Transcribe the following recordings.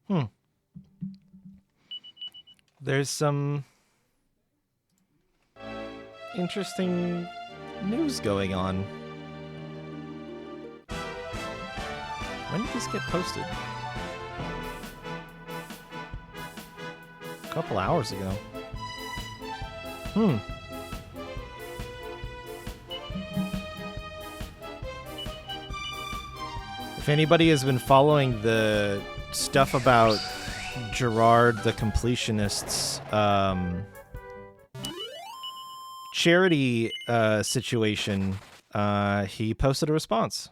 Hmm. There's some interesting news going on. When did this get posted? A couple hours ago. If anybody has been following the stuff about Gerard the Completionist's charity situation, he posted a response.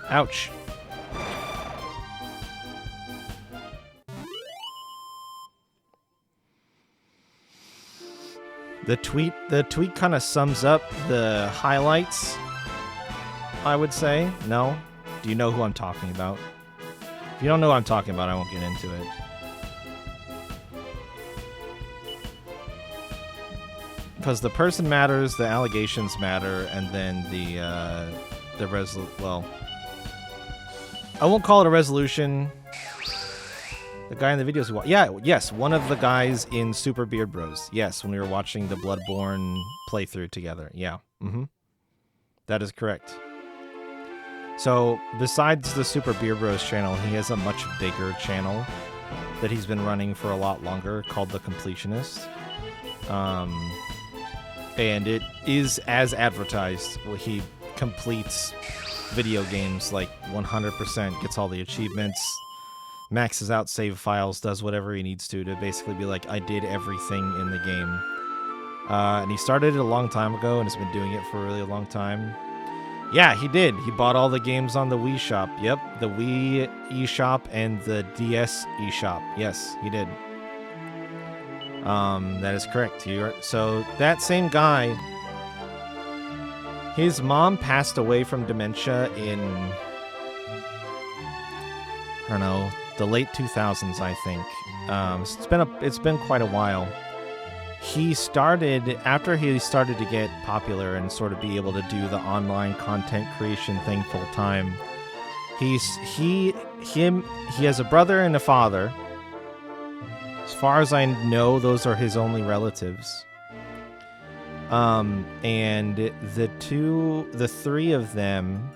Ouch. The tweet kind of sums up the highlights, I would say. No? Do you know who I'm talking about? If you don't know what I'm talking about, I won't get into it. Because the person matters, the allegations matter, and then well, I won't call it a resolution. The guy in the videos, yes, one of the guys in Super Beard Bros. Yes, when we were watching the Bloodborne playthrough together. Yeah, that is correct. So, besides the Super Beard Bros channel, he has a much bigger channel that he's been running for a lot longer called The Completionist. And it is as advertised. Well, he completes video games like 100%, gets all the achievements, maxes out save files, does whatever he needs to basically be like, I did everything in the game. And he started it a long time ago and has been doing it for a really long time. Yeah, he did. He bought all the games on the Wii Shop. Yep, the Wii eShop and the DS eShop. Yes, he did. That is correct. So that same guy, his mom passed away from dementia in, I don't know, the late 2000s, I think. It's been quite a while. After he started to get popular and sort of be able to do the online content creation thing full time, he has a brother and a father. As far as I know, those are his only relatives. And the three of them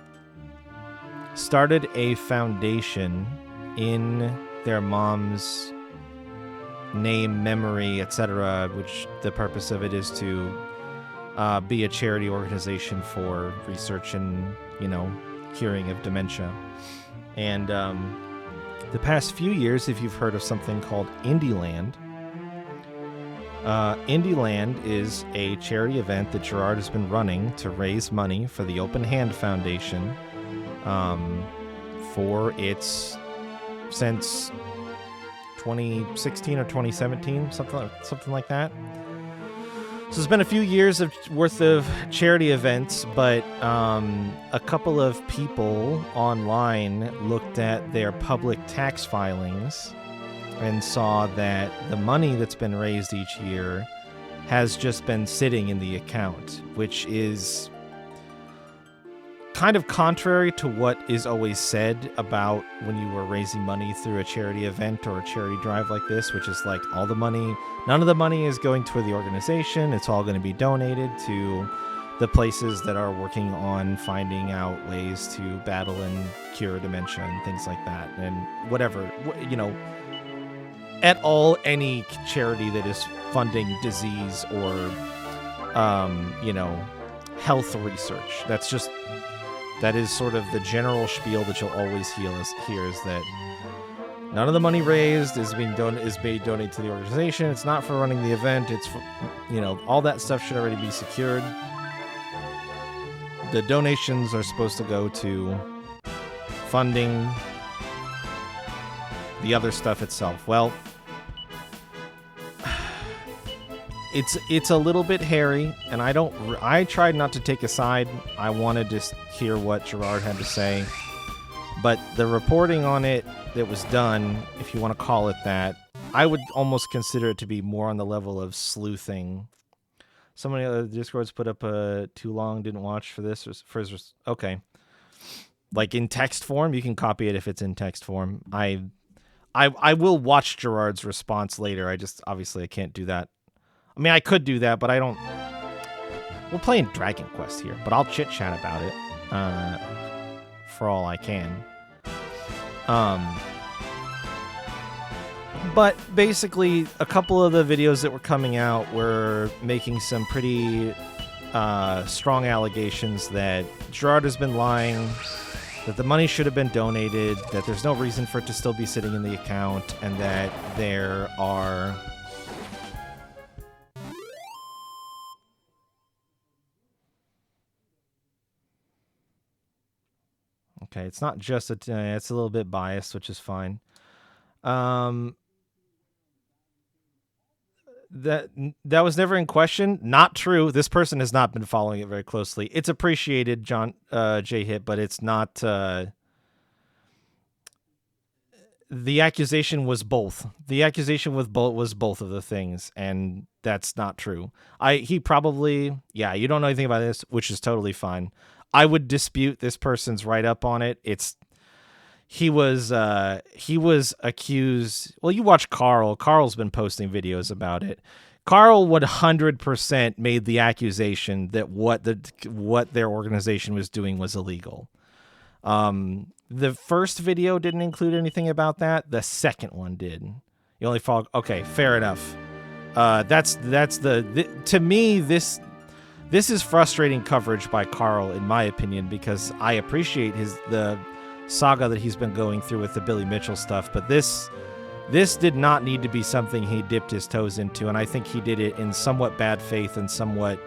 started a foundation in their mom's name, memory, etc., which the purpose of it is to be a charity organization for research and, curing of dementia. And the past few years, if you've heard of something called Indieland, Indieland is a charity event that Gerard has been running to raise money for the Open Hand Foundation since 2016 or 2017, something like that. So it's been a few years worth of charity events, but a couple of people online looked at their public tax filings and saw that the money that's been raised each year has just been sitting in the account, which is kind of contrary to what is always said about when you were raising money through a charity event or a charity drive like this, which is like none of the money is going to the organization. It's all going to be donated to the places that are working on finding out ways to battle and cure dementia and things like that. And whatever, any charity that is funding disease or, health research. That is sort of the general spiel that you'll always hear is that none of the money raised is being donated to the organization. It's not for running the event. It's for, all that stuff should already be secured. The donations are supposed to go to funding the other stuff itself. Well, it's a little bit hairy, and I tried not to take a side. I wanted to hear what Gerard had to say. But the reporting on it that was done, if you want to call it that, I would almost consider it to be more on the level of sleuthing. Somebody on the Discords put up a too long, didn't watch for this. Okay. Like in text form, you can copy it if it's in text form. I will watch Gerard's response later. Obviously I can't do that. I mean, I could do that, but I don't. We're playing Dragon Quest here, but I'll chit chat about it for all I can. But basically, a couple of the videos that were coming out were making some pretty strong allegations that Gerard has been lying, that the money should have been donated, that there's no reason for it to still be sitting in the account, and that there are... Okay, it's not just it's a little bit biased, which is fine. That was never in question. Not true. This person has not been following it very closely. It's appreciated, John J. Hit, but it's not. The accusation was both. The accusation was both of the things, and that's not true. He probably, yeah, you don't know anything about this, which is totally fine. I would dispute this person's write-up on it. He was accused. Well, you watch Carl. Carl's been posting videos about it. Carl 100% made the accusation that what their organization was doing was illegal. The first video didn't include anything about that. The second one did. You only follow. Okay, fair enough. To me, this is frustrating coverage by Carl, in my opinion, because I appreciate the saga that he's been going through with the Billy Mitchell stuff, but this did not need to be something he dipped his toes into, and I think he did it in somewhat bad faith and somewhat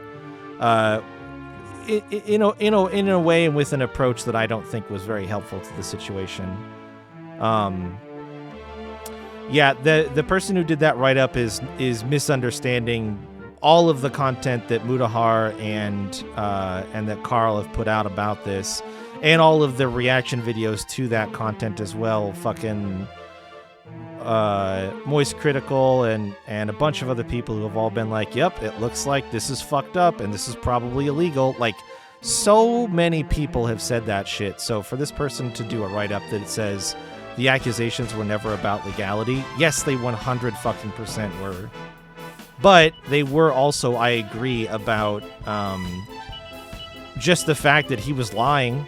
in a way and with an approach that I don't think was very helpful to the situation. Yeah, the person who did that write-up is misunderstanding all of the content that Mutahar and that Carl have put out about this, and all of the reaction videos to that content as well. Fucking Moist Critical and a bunch of other people who have all been like, yep, it looks like this is fucked up and this is probably illegal. Like, so many people have said that shit. So for this person to do a write-up that says the accusations were never about legality, yes, they 100% were. But they were also, I agree, about just the fact that he was lying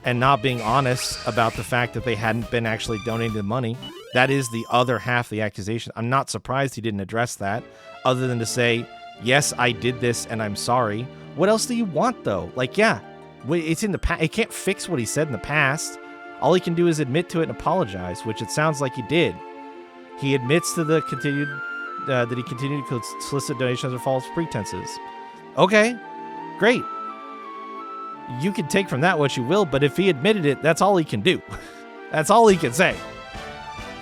and not being honest about the fact that they hadn't been actually donating the money. That is the other half of the accusation. I'm not surprised he didn't address that, other than to say, yes, I did this and I'm sorry. What else do you want, though? Like, yeah, it's in the past. It can't fix what he said in the past. All he can do is admit to it and apologize, which it sounds like he did. He admits to the continued that he continued to solicit donations under false pretenses. Okay, great. You can take from that what you will, but if he admitted it, that's all he can do. That's all he can say.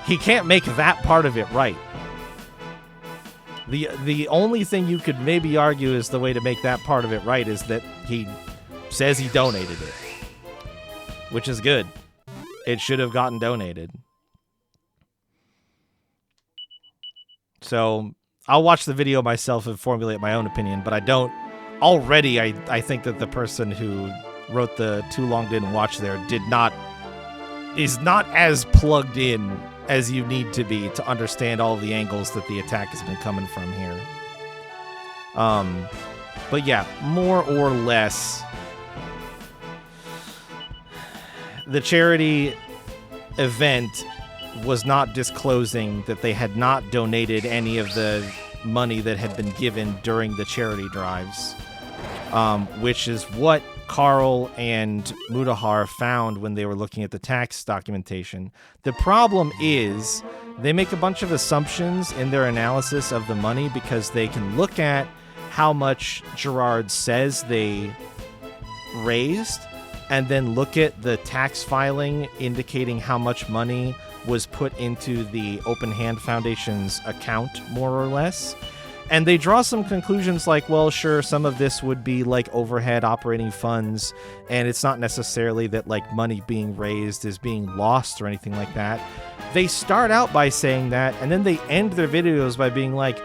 He can't make that part of it right. The only thing you could maybe argue is the way to make that part of it right is that he says he donated it, which is good. It should have gotten donated. So I'll watch the video myself and formulate my own opinion, but I don't. Already, I think that the person who wrote the too long didn't watch there is not as plugged in as you need to be to understand all the angles that the attack has been coming from here. But yeah, more or less, the charity event was not disclosing that they had not donated any of the money that had been given during the charity drives, which is what Carl and Mutahar found when they were looking at the tax documentation. The problem is they make a bunch of assumptions in their analysis of the money because they can look at how much Gerard says they raised and then look at the tax filing indicating how much money was put into the Open Hand Foundation's account, more or less. And they draw some conclusions like, well, sure, some of this would be like overhead operating funds, and it's not necessarily that like money being raised is being lost or anything like that. They start out by saying that, and then they end their videos by being like,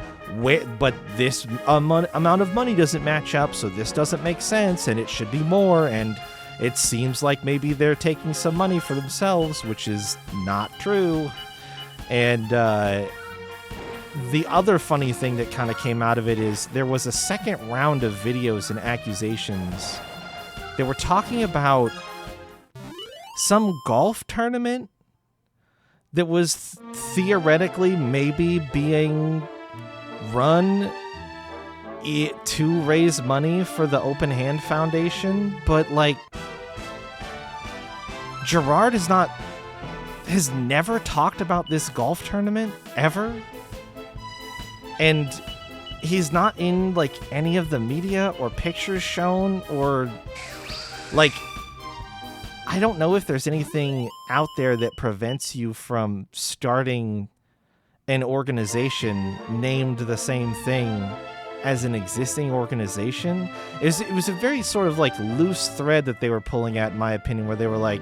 but this amount of money doesn't match up, so this doesn't make sense, and it should be more, and it seems like maybe they're taking some money for themselves, which is not true. And the other funny thing that kind of came out of it is there was a second round of videos and accusations. They were talking about some golf tournament that was theoretically maybe being run to raise money for the Open Hand Foundation, but like Gerard has never talked about this golf tournament ever. And he's not in, like, any of the media or pictures shown, or, like, I don't know if there's anything out there that prevents you from starting an organization named the same thing as an existing organization. It was a very sort of, like, loose thread that they were pulling at, in my opinion, where they were like,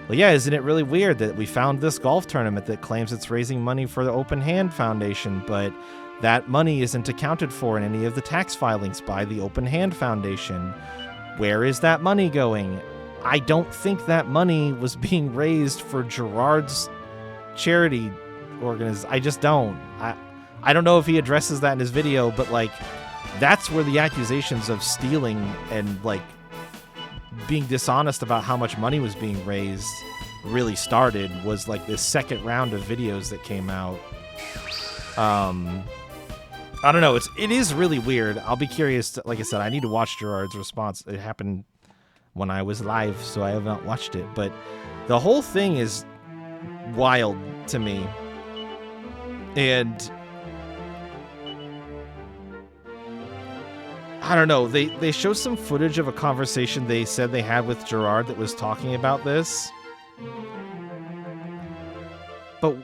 well, yeah, isn't it really weird that we found this golf tournament that claims it's raising money for the Open Hand Foundation, but that money isn't accounted for in any of the tax filings by the Open Hand Foundation. Where is that money going? I don't think that money was being raised for Gerard's charity organization. I just don't. I don't know if he addresses that in his video, but like that's where the accusations of stealing and like being dishonest about how much money was being raised really started, was like this second round of videos that came out. I don't know. It is really weird. I'll be curious. Like I said, I need to watch Gerard's response. It happened when I was live, so I have not watched it. But the whole thing is wild to me. And I don't know. They show some footage of a conversation they said they had with Gerard that was talking about this. But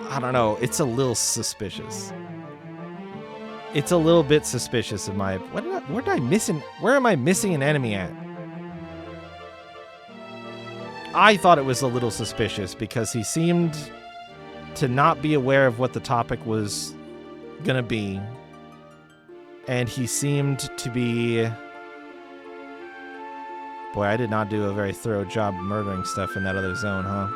I don't know. It's a little suspicious. It's a little bit suspicious of my... Where am I missing an enemy at? I thought it was a little suspicious because he seemed to not be aware of what the topic was gonna be. And he seemed to be... Boy, I did not do a very thorough job murdering stuff in that other zone, huh?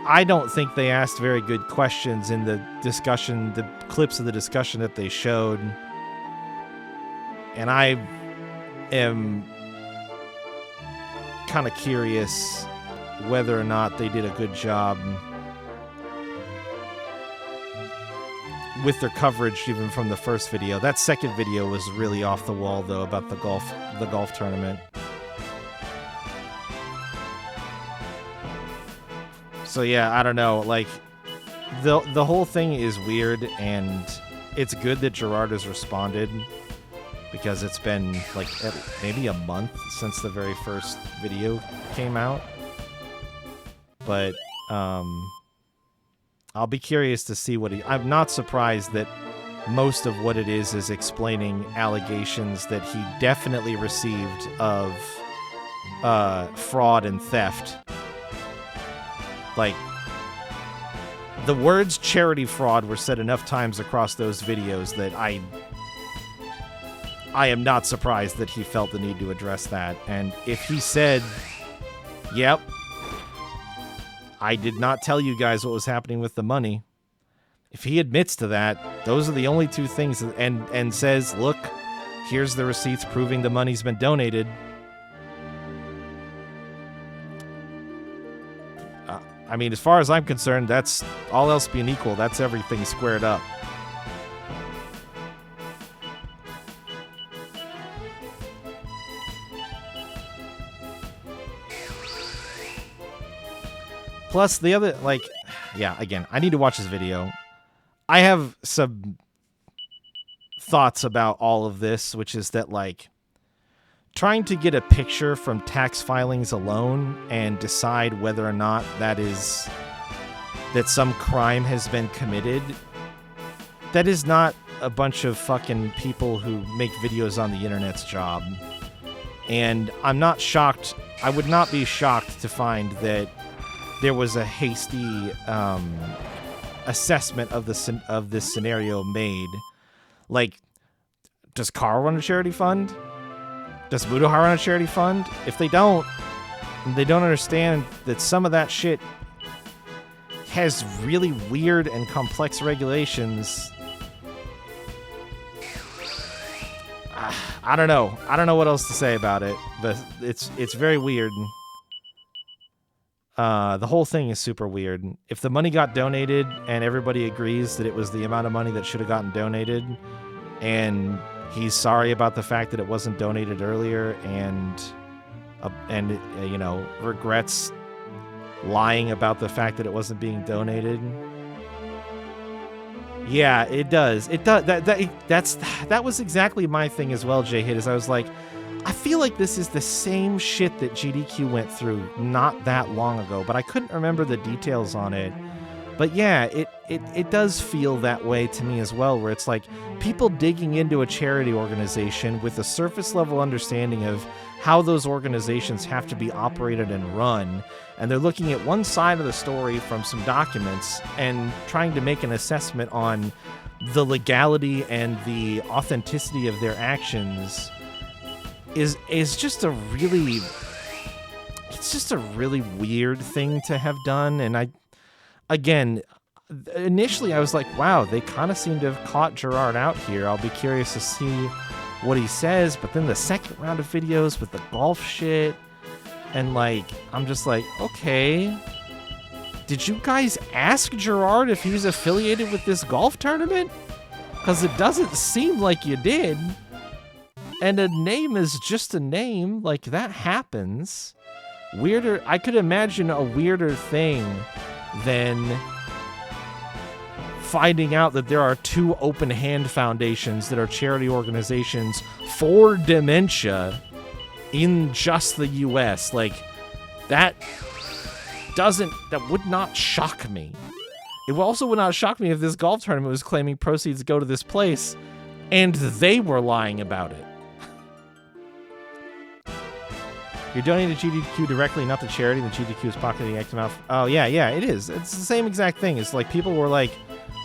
I don't think they asked very good questions in the discussion, the clips of the discussion that they showed. And I am kind of curious whether or not they did a good job with their coverage even from the first video. That second video was really off the wall though, about the golf tournament. So yeah, I don't know, like, the whole thing is weird, and it's good that Gerard has responded, because it's been, like, maybe a month since the very first video came out. But, I'll be curious to see what I'm not surprised that most of what it is explaining allegations that he definitely received of, fraud and theft. Like, the words charity fraud were said enough times across those videos that I am not surprised that he felt the need to address that. And if he said, yep, I did not tell you guys what was happening with the money, if he admits to that, those are the only two things, and says, look, here's the receipts proving the money's been donated, I mean, as far as I'm concerned, that's all else being equal. That's everything squared up. Plus, the other, like, yeah, again, I need to watch this video. I have some thoughts about all of this, which is that, like, trying to get a picture from tax filings alone and decide whether or not that is that some crime has been committed. That is not a bunch of fucking people who make videos on the internet's job. And I'm not shocked. I would not be shocked to find that there was a hasty assessment of this scenario made. Like, does Carl run a charity fund? Does Mutahar run a charity fund? If they don't understand that some of that shit has really weird and complex regulations. I don't know. I don't know what else to say about it, but it's very weird. The whole thing is super weird. If the money got donated and everybody agrees that it was the amount of money that should have gotten donated, and he's sorry about the fact that it wasn't donated earlier, and you know, regrets lying about the fact that it wasn't being donated. Yeah, it does. It does. That was exactly my thing as well, J-Hit, is I was like, I feel like this is the same shit that GDQ went through not that long ago, but I couldn't remember the details on it. But yeah, it does feel that way to me as well, where it's like people digging into a charity organization with a surface level understanding of how those organizations have to be operated and run, and they're looking at one side of the story from some documents and trying to make an assessment on the legality and the authenticity of their actions is just a really, it's just a really weird thing to have done. And again, initially I was like, wow, they kind of seem to have caught Gerard out here. I'll be curious to see what he says. But then the second round of videos with the golf shit, and like, I'm just like, okay, did you guys ask Gerard if he's affiliated with this golf tournament? Because it doesn't seem like you did. And a name is just a name. Like, that happens. Weirder, I could imagine a weirder thing than finding out that there are 2 Open Hand Foundations that are charity organizations for dementia in just the US. Like, that would not shock me. It also would not shock me if this golf tournament was claiming proceeds go to this place and they were lying about it. You're donating to GDQ directly, not the charity. The GDQ is pocketing X amount. Oh, yeah, it is. It's the same exact thing. It's like people were like,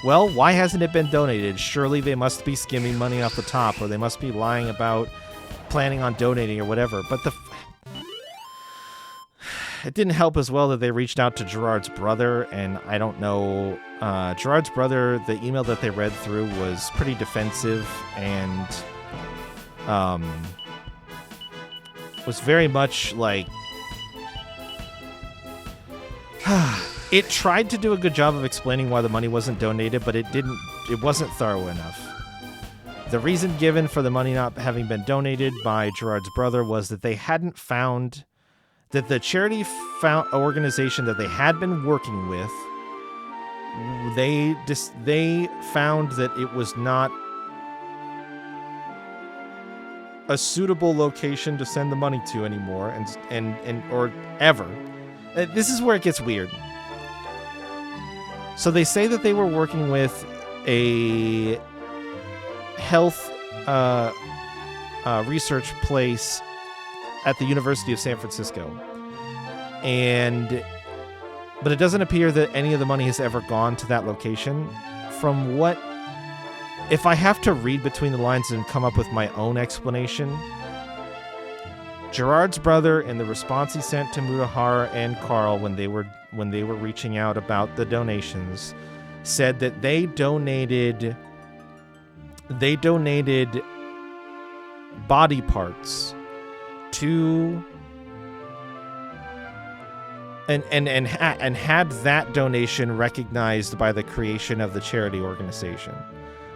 well, why hasn't it been donated? Surely they must be skimming money off the top, or they must be lying about planning on donating or whatever. But it didn't help as well that they reached out to Gerard's brother, and I don't know. Gerard's brother, the email that they read through was pretty defensive and was very much like it tried to do a good job of explaining why the money wasn't donated, but it wasn't thorough enough. The reason given for the money not having been donated by Gerard's brother was that they hadn't found that the charity organization that they had been working with, they found that it was not a suitable location to send the money to anymore, and or ever. This is where it gets weird. So they say that they were working with a health research place at the University of San Francisco, but it doesn't appear that any of the money has ever gone to that location. From what, if I have to read between the lines and come up with my own explanation, Gerard's brother, in the response he sent to Mutahar and Carl when they were reaching out about the donations, said that they donated body parts to and had that donation recognized by the creation of the charity organization,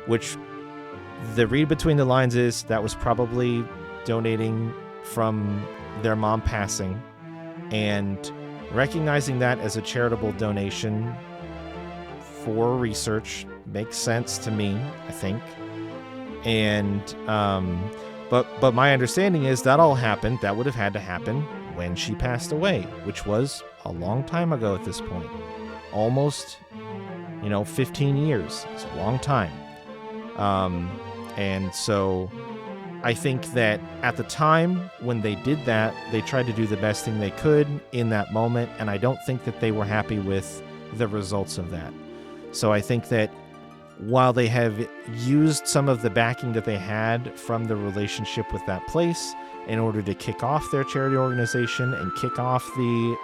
which the read between the lines is that was probably donating from their mom passing, and recognizing that as a charitable donation for research makes sense to me, I think. And but my understanding is that all happened, that would have had to happen when she passed away, which was a long time ago at this point. almost, 15 years. It's a long time. And so I think that at the time when they did that, they tried to do the best thing they could in that moment, and I don't think that they were happy with the results of that. So I think that while they have used some of the backing that they had from the relationship with that place in order to kick off their charity organization and kick off the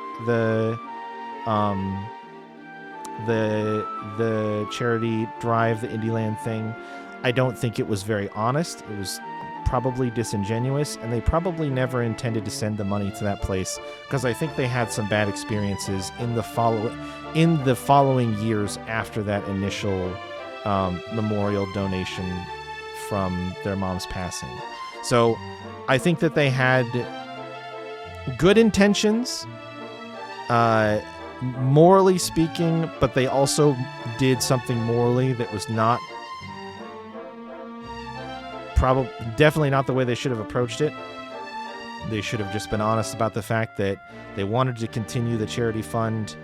charity drive, the Indieland thing, I don't think it was very honest. It was probably disingenuous, and they probably never intended to send the money to that place, because I think they had some bad experiences in the following years after that initial memorial donation from their mom's passing. So I think that they had good intentions, morally speaking, but they also did something morally that was not definitely not the way they should have approached it. They should have just been honest about the fact that they wanted to continue the charity fund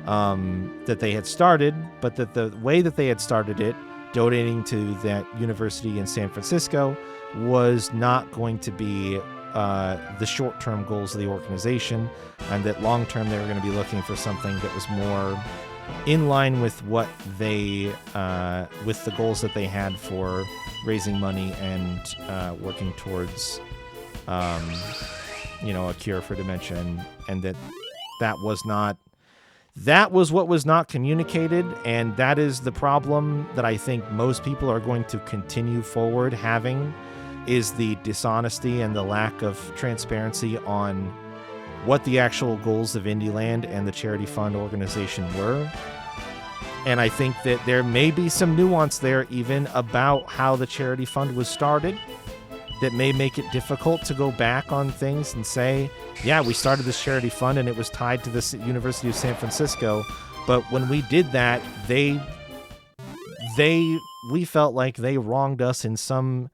that they had started, but that the way that they had started it, donating to that university in San Francisco, was not going to be the short-term goals of the organization, and that long-term they were going to be looking for something that was more in line with what they with the goals that they had for raising money and working towards a cure for dementia, and that was what was not communicated, and that is the problem that I think most people are going to continue forward having, is the dishonesty and the lack of transparency on what the actual goals of Indieland and the charity fund organization were. And I think that there may be some nuance there even about how the charity fund was started that may make it difficult to go back on things and say, yeah, we started this charity fund and it was tied to the University of San Francisco, but when we did that, we felt like they wronged us in some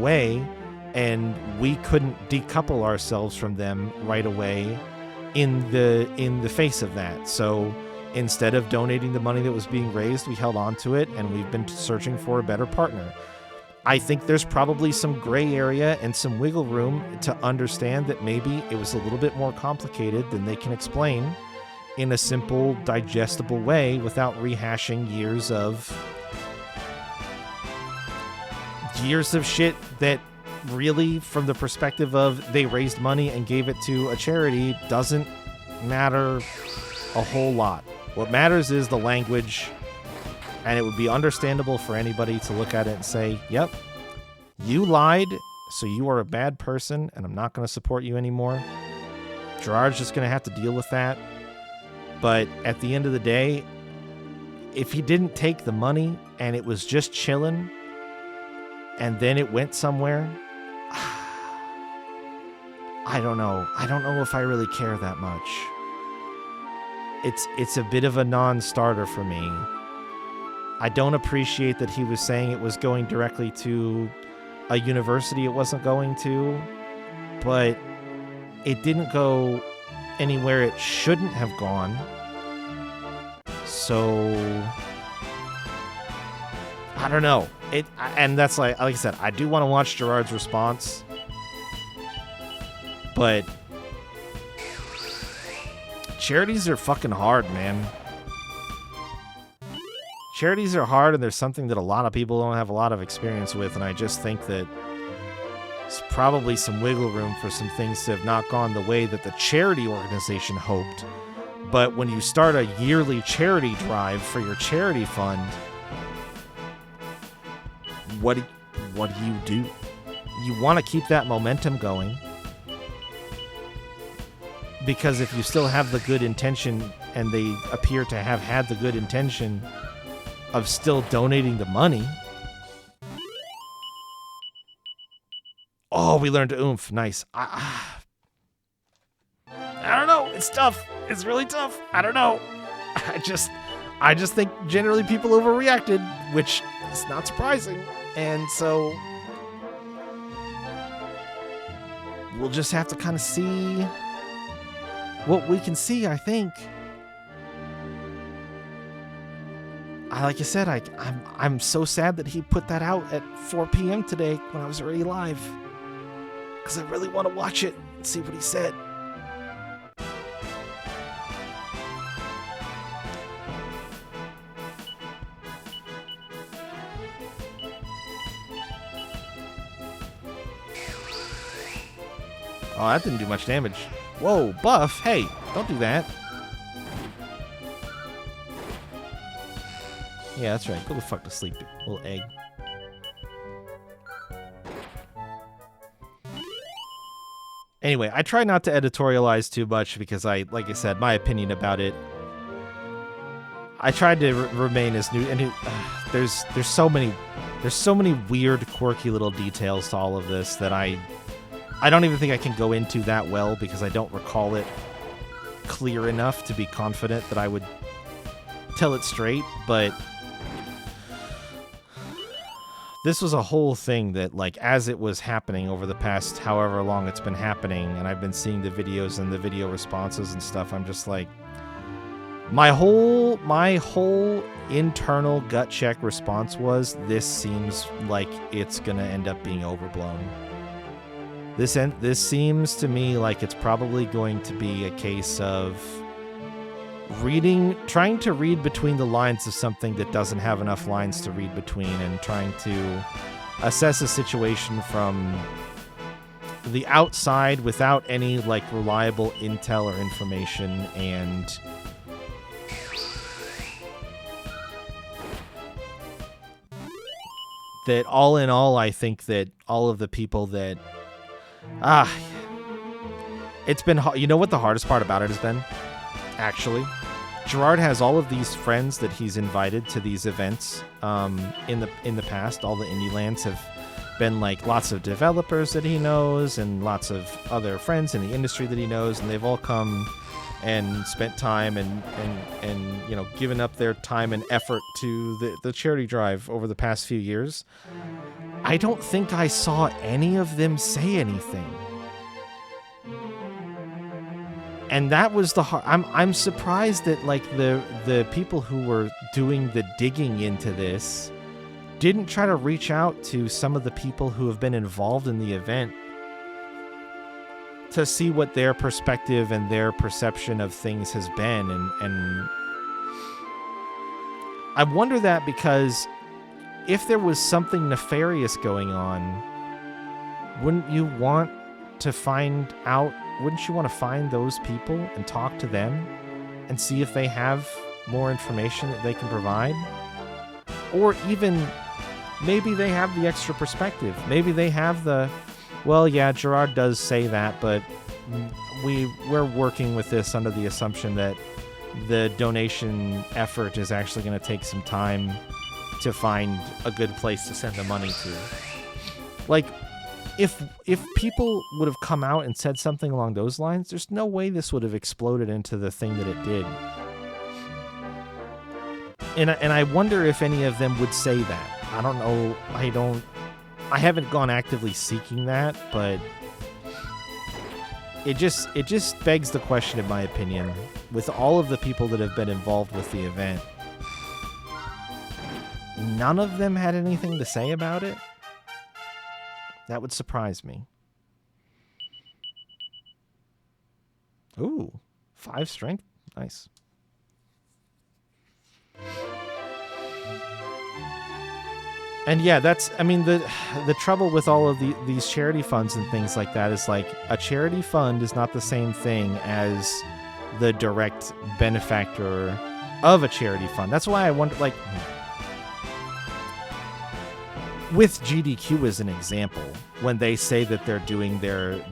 way, and we couldn't decouple ourselves from them right away in the face of that. So instead of donating the money that was being raised, we held on to it, and we've been searching for a better partner. I think there's probably some gray area and some wiggle room to understand that maybe it was a little bit more complicated than they can explain in a simple, digestible way without rehashing years of shit that really, from the perspective of they raised money and gave it to a charity, doesn't matter a whole lot. What matters is the language, and it would be understandable for anybody to look at it and say, yep, you lied, so you are a bad person, and I'm not going to support you anymore. Gerard's just going to have to deal with that. But at the end of the day, if he didn't take the money and it was just chilling, and then it went somewhere, I don't know. I don't know if I really care that much. It's a bit of a non-starter for me. I don't appreciate that he was saying it was going directly to a university it wasn't going to, but it didn't go anywhere it shouldn't have gone. So I don't know. And that's like I said, I do want to watch Gerard's response, but charities are fucking hard, man. Charities are hard, and there's something that a lot of people don't have a lot of experience with, and I just think that there's probably some wiggle room for some things to have not gone the way that the charity organization hoped. But when you start a yearly charity drive for your charity fund, what do? You want to keep that momentum going, because if you still have the good intention, and they appear to have had the good intention of still donating the money. Oh, we learned oomph. Nice. I don't know. It's tough. It's really tough. I don't know. I just think generally people overreacted, which is not surprising. And so we'll just have to kind of see what we can see, I think. like I said, I'm so sad that he put that out at 4 p.m. today when I was already live, because I really want to watch it and see what he said. Oh, that didn't do much damage. Whoa, buff. Hey, don't do that. Yeah, that's right. Go the fuck to sleep, little egg. Anyway, I try not to editorialize too much because like I said, my opinion about it. I tried to remain as new, and there's so many weird, quirky little details to all of this that I don't even think I can go into that well because I don't recall it clear enough to be confident that I would tell it straight, but this was a whole thing that, like, as it was happening over the past however long it's been happening, and I've been seeing the videos and the video responses and stuff, I'm just like, my whole internal gut check response was, this seems like it's gonna end up being overblown. This seems to me like it's probably going to be a case of trying to read between the lines of something that doesn't have enough lines to read between, and trying to assess a situation from the outside without any, like, reliable intel or information, and that all in all, I think that all of the people that it's been, you know what the hardest part about it has been? Actually, Gerard has all of these friends that he's invited to these events in the past. All the indie lands have been, like, lots of developers that he knows and lots of other friends in the industry that he knows, and they've all come and spent time and you know, given up their time and effort to the charity drive over the past few years. I don't think I saw any of them say anything. And that was I'm surprised that, like, the people who were doing the digging into this didn't try to reach out to some of the people who have been involved in the event to see what their perspective and their perception of things has been. And I wonder that, because if there was something nefarious going on, wouldn't you want to find those people and talk to them and see if they have more information that they can provide? Or even maybe they have the extra perspective. Maybe they have well, yeah, Gerard does say that, but we're working with this under the assumption that the donation effort is actually going to take some time to find a good place to send the money to. Like, if people would have come out and said something along those lines, there's no way this would have exploded into the thing that it did. And I wonder if any of them would say that. I don't know. I haven't gone actively seeking that, but it just begs the question, in my opinion, with all of the people that have been involved with the event, none of them had anything to say about it. That would surprise me. Ooh, 5 strength. Nice. And yeah, the trouble with all of these charity funds and things like that is, like, a charity fund is not the same thing as the direct benefactor of a charity fund. That's why I wonder, like, with GDQ as an example, when they say that they're doing I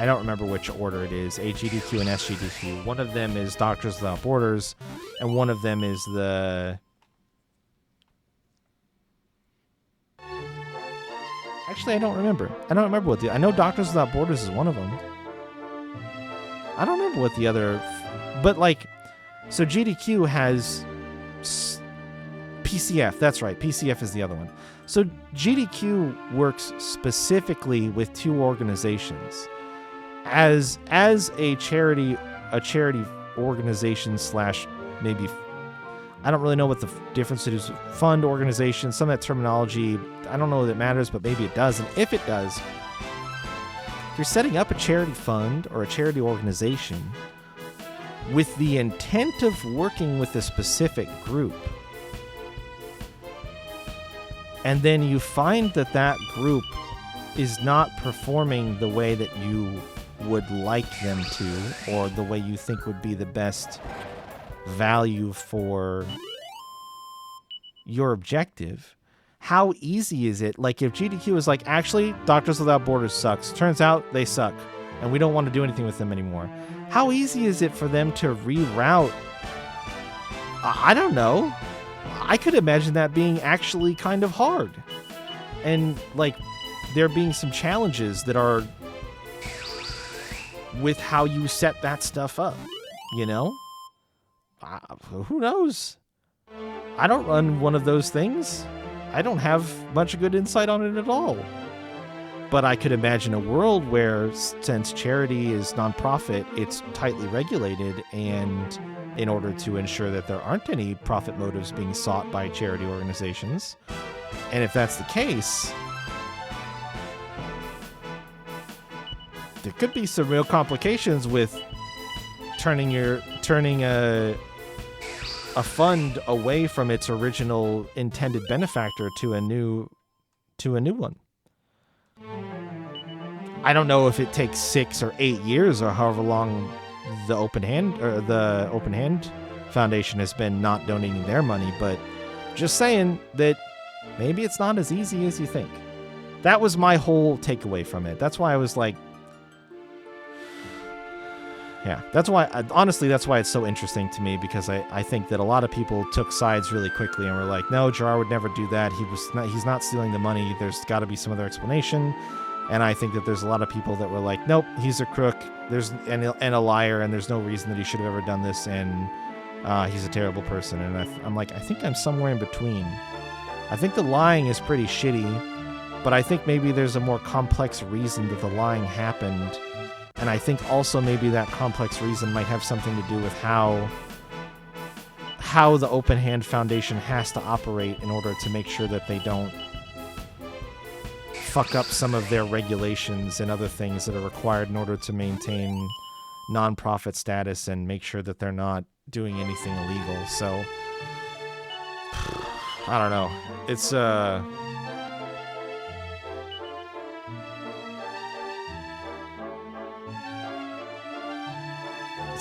don't remember which order it is, AGDQ and SGDQ. One of them is Doctors Without Borders, and one of them is Actually, I don't remember. I know Doctors Without Borders is one of them. I don't remember what the other... But, like, so GDQ has PCF. That's right. PCF is the other one. So GDQ works specifically with 2 organizations. As a charity organization / maybe... I don't really know what the difference is. Fund, organization, some of that terminology, I don't know that it matters, but maybe it does. And if it does, if you're setting up a charity fund or a charity organization with the intent of working with a specific group, and then you find that that group is not performing the way that you would like them to, or the way you think would be the best value for your objective, how easy is it? Like, if GDQ is like, actually, Doctors Without Borders sucks. Turns out they suck, and we don't want to do anything with them anymore. How easy is it for them to reroute? I don't know. I could imagine that being actually kind of hard. And, like, there being some challenges that are with how you set that stuff up, you know? Who knows? I don't run one of those things. I don't have much good insight on it at all. But I could imagine a world where, since charity is nonprofit, it's tightly regulated, and in order to ensure that there aren't any profit motives being sought by charity organizations. And if that's the case, there could be some real complications with turning a fund away from its original intended benefactor to a new one. I don't know if it takes 6 or 8 years or however long the Open Hand Foundation has been not donating their money, but just saying that maybe it's not as easy as you think. That was my whole takeaway from it. That's why I was like, yeah, that's why it's so interesting to me, because I think that a lot of people took sides really quickly and were like, no, Gerard would never do that. He's not stealing the money. There's got to be some other explanation. And I think that there's a lot of people that were like, nope, he's a crook. And a liar, and there's no reason that he should have ever done this, and he's a terrible person. And I'm like, I think I'm somewhere in between. I think the lying is pretty shitty, but I think maybe there's a more complex reason that the lying happened. And I think also maybe that complex reason might have something to do with how the Open Hand Foundation has to operate in order to make sure that they don't fuck up some of their regulations and other things that are required in order to maintain nonprofit status and make sure that they're not doing anything illegal. So I don't know. It's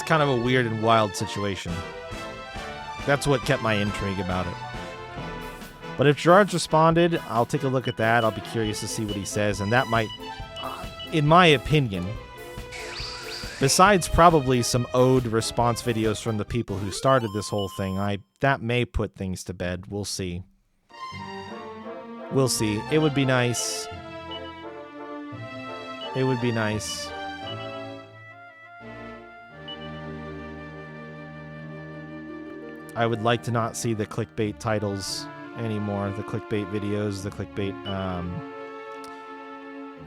kind of a weird and wild situation. That's what kept my intrigue about it. But if Gerard's responded, I'll take a look at that. I'll be curious to see what he says, and that might, in my opinion, besides probably some ode response videos from the people who started this whole thing, that may put things to bed. We'll see. We'll see. It would be nice. It would be nice. I would like to not see the clickbait titles anymore. The clickbait videos, the clickbait,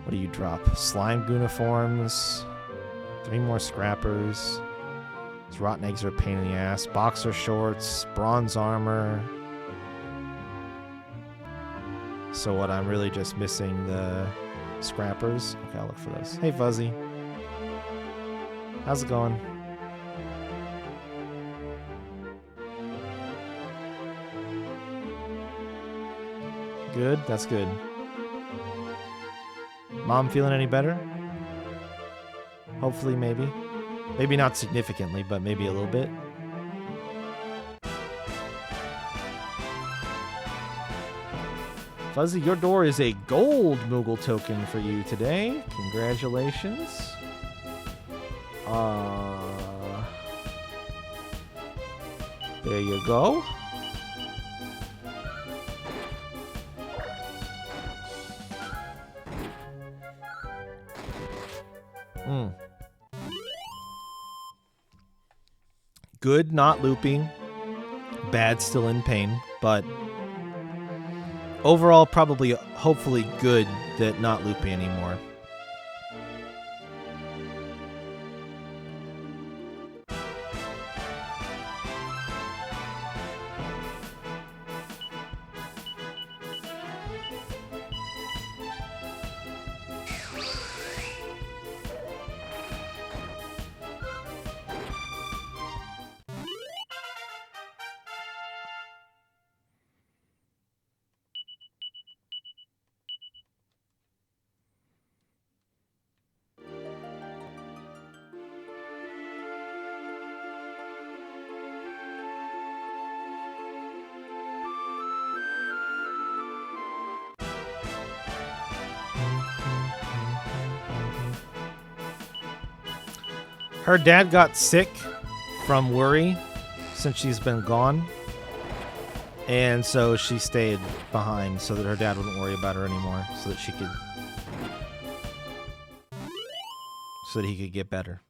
what do you drop? Slime Gooniforms, 3 more scrappers. These rotten eggs are a pain in the ass. Boxer shorts, bronze armor. So what, I'm really just missing the scrappers? Okay, I'll look for those. Hey, Fuzzy. How's it going? Good, that's good. Mom feeling any better? Hopefully, maybe. Maybe not significantly, but maybe a little bit. Fuzzy, your door is a gold Moogle token for you today. Congratulations. There you go. Good, not looping. Bad, still in pain. But overall, probably, hopefully good that not loopy anymore. Her dad got sick from worry since she's been gone. And so she stayed behind so that her dad wouldn't worry about her anymore, so that he could get better.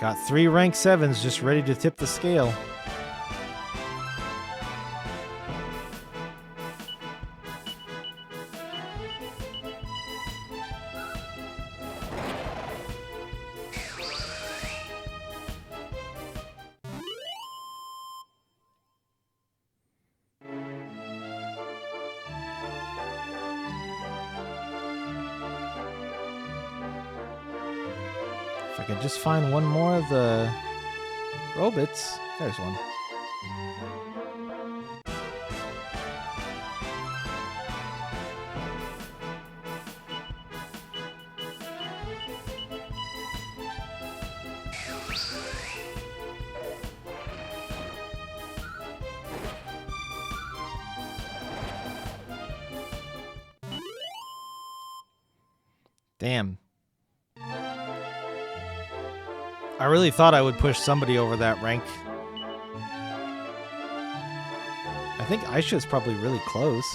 Got 3 rank 7s just ready to tip the scale. If I could just find one more of the robots. There's one. Damn. I really thought I would push somebody over that rank. I think Aisha's probably really close.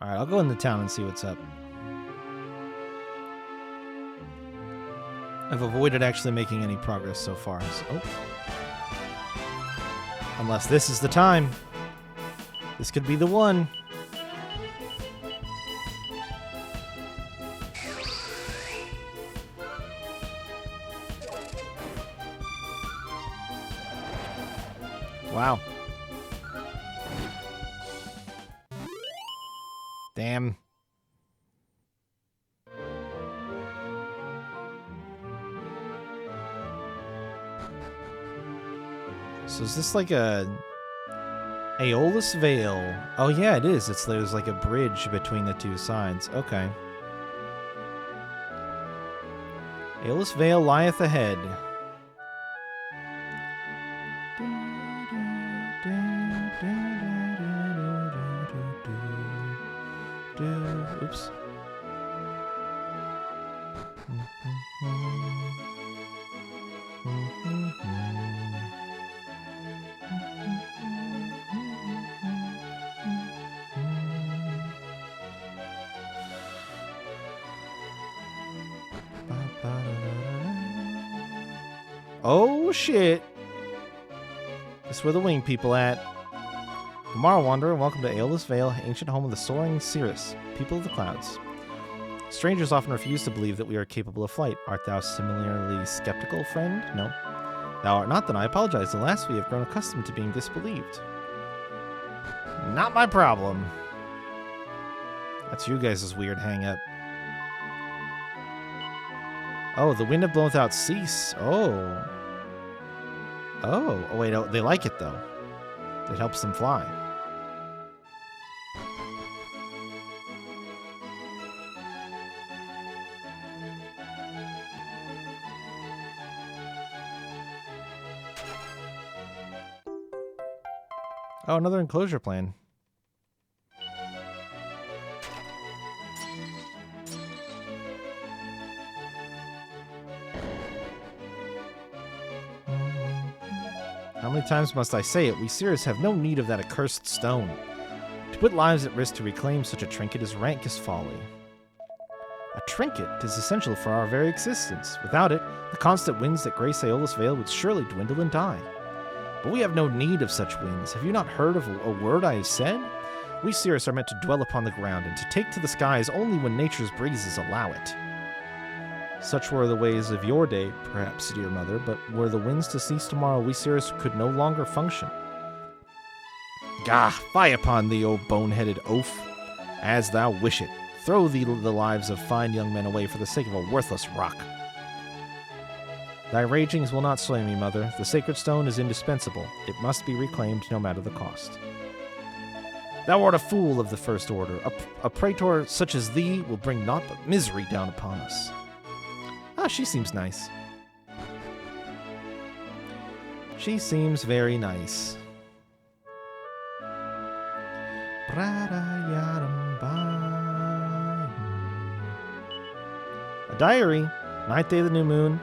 Alright, I'll go in the town and see what's up. I've avoided actually making any progress so far. So, unless this is the time. This could be the one. Wow. Damn. So is this like a Aeolus Vale? Oh yeah, it is. There's like a bridge between the two sides. Okay. Aeolus Vale lieth ahead. Oops. Oh shit. This is where the wing people at. Tomorrow, Wanderer, and welcome to Aeolus Vale, ancient home of the soaring Cirrus, people of the clouds. Strangers often refuse to believe that we are capable of flight. Art thou similarly skeptical, friend? No. Thou art not, then I apologize. Alas, we have grown accustomed to being disbelieved. Not my problem. That's you guys' weird hang-up. Oh, the wind have blown without cease. Oh. Oh, wait, oh, they like it, though. It helps them fly. Oh, another enclosure plan. How many times must I say it? We Cirrus have no need of that accursed stone. To put lives at risk to reclaim such a trinket is rankest folly. A trinket is essential for our very existence. Without it, the constant winds that grace Aeolus Vale would surely dwindle and die. But we have no need of such winds. Have you not heard of a word I have said? We Cirrus are meant to dwell upon the ground and to take to the skies only when nature's breezes allow it. Such were the ways of your day, perhaps, dear mother, but were the winds to cease tomorrow, we Cirrus could no longer function. Gah, fie upon thee, O boneheaded oaf! As thou wish it, throw the lives of fine young men away for the sake of a worthless rock. Thy ragings will not sway me, mother. The sacred stone is indispensable. It must be reclaimed no matter the cost. Thou art a fool of the first order. A praetor such as thee will bring naught but misery down upon us. Ah, she seems nice. She seems very nice. A diary. Ninth day of the new moon.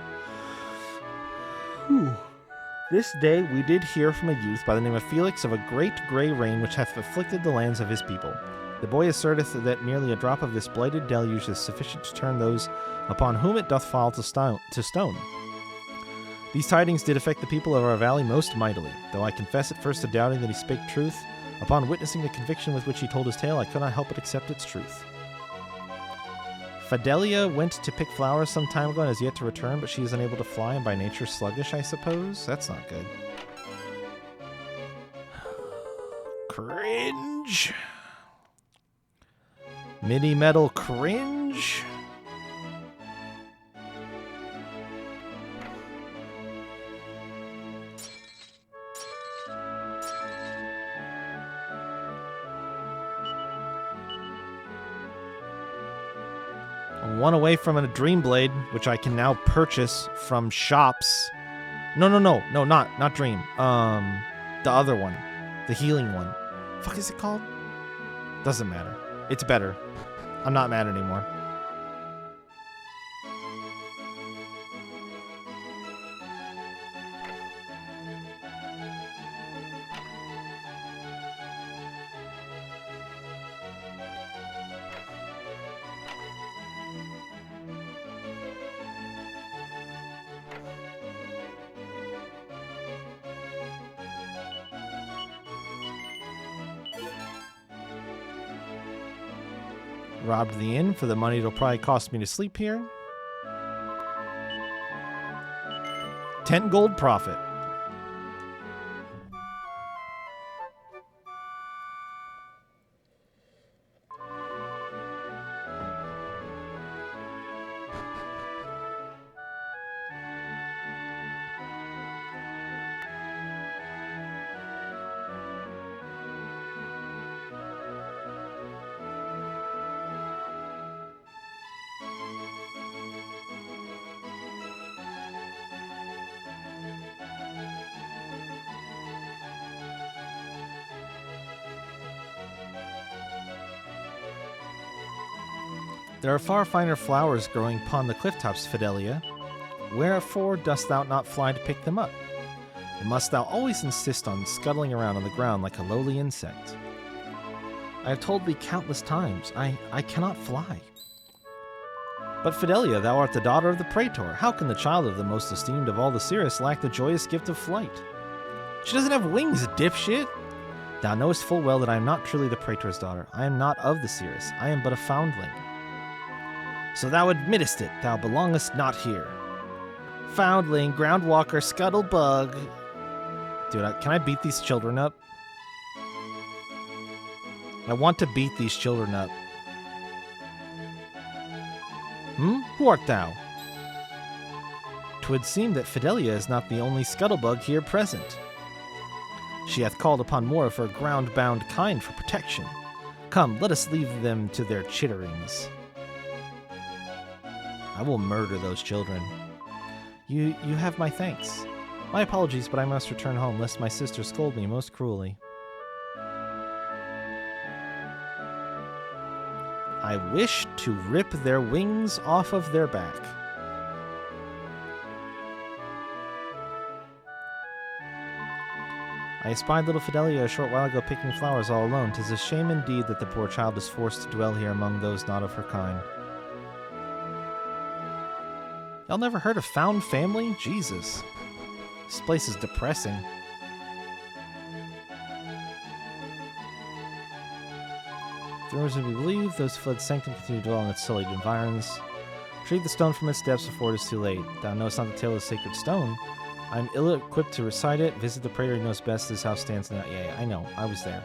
Whew. This day we did hear from a youth by the name of Felix of a great grey rain which hath afflicted the lands of his people. The boy asserteth that merely a drop of this blighted deluge is sufficient to turn those upon whom it doth fall to stone. These tidings did affect the people of our valley most mightily, though I confess at first to doubting that he spake truth. Upon witnessing the conviction with which he told his tale, I could not help but accept its truth. Fidelia went to pick flowers some time ago and has yet to return, but she is unable to fly and by nature sluggish, I suppose? That's not good. Cringe. Mini metal cringe. One away from a Dream Blade, which I can now purchase from shops. No, not Dream. The other one. The healing one. Fuck is it called? Doesn't matter. It's better. I'm not mad anymore. Robbed the inn for the money it'll probably cost me to sleep here. 10 gold profit. There are far finer flowers growing upon the cliff tops, Fidelia. Wherefore dost thou not fly to pick them up? And must thou always insist on scuttling around on the ground like a lowly insect? I have told thee countless times, I cannot fly. But Fidelia, thou art the daughter of the praetor. How can the child of the most esteemed of all the Cirrus lack the joyous gift of flight? She doesn't have wings, dipshit! Thou knowest full well that I am not truly the praetor's daughter. I am not of the Cirrus. I am but a foundling. So thou admittest it, thou belongest not here. Foundling, groundwalker, scuttlebug. Dude, can I beat these children up? I want to beat these children up. Who art thou? 'Twould seem that Fidelia is not the only scuttlebug here present. She hath called upon more of her ground-bound kind for protection. Come, let us leave them to their chitterings. I will murder those children. You have my thanks. My apologies, but I must return home, lest my sister scold me most cruelly. I wish to rip their wings off of their back. I espied little Fidelia a short while ago picking flowers all alone. 'Tis a shame indeed that the poor child is forced to dwell here among those not of her kind. Y'all never heard of Found Family? Jesus. This place is depressing. The rumors would be believed, those who fled Sanctum continue to dwell in its sullied environs. Retrieve the stone from its depths before it is too late. Thou knowest not the tale of the sacred stone. I am ill-equipped to recite it. Visit the prayer who knows best. This house stands now. Yeah, I know. I was there.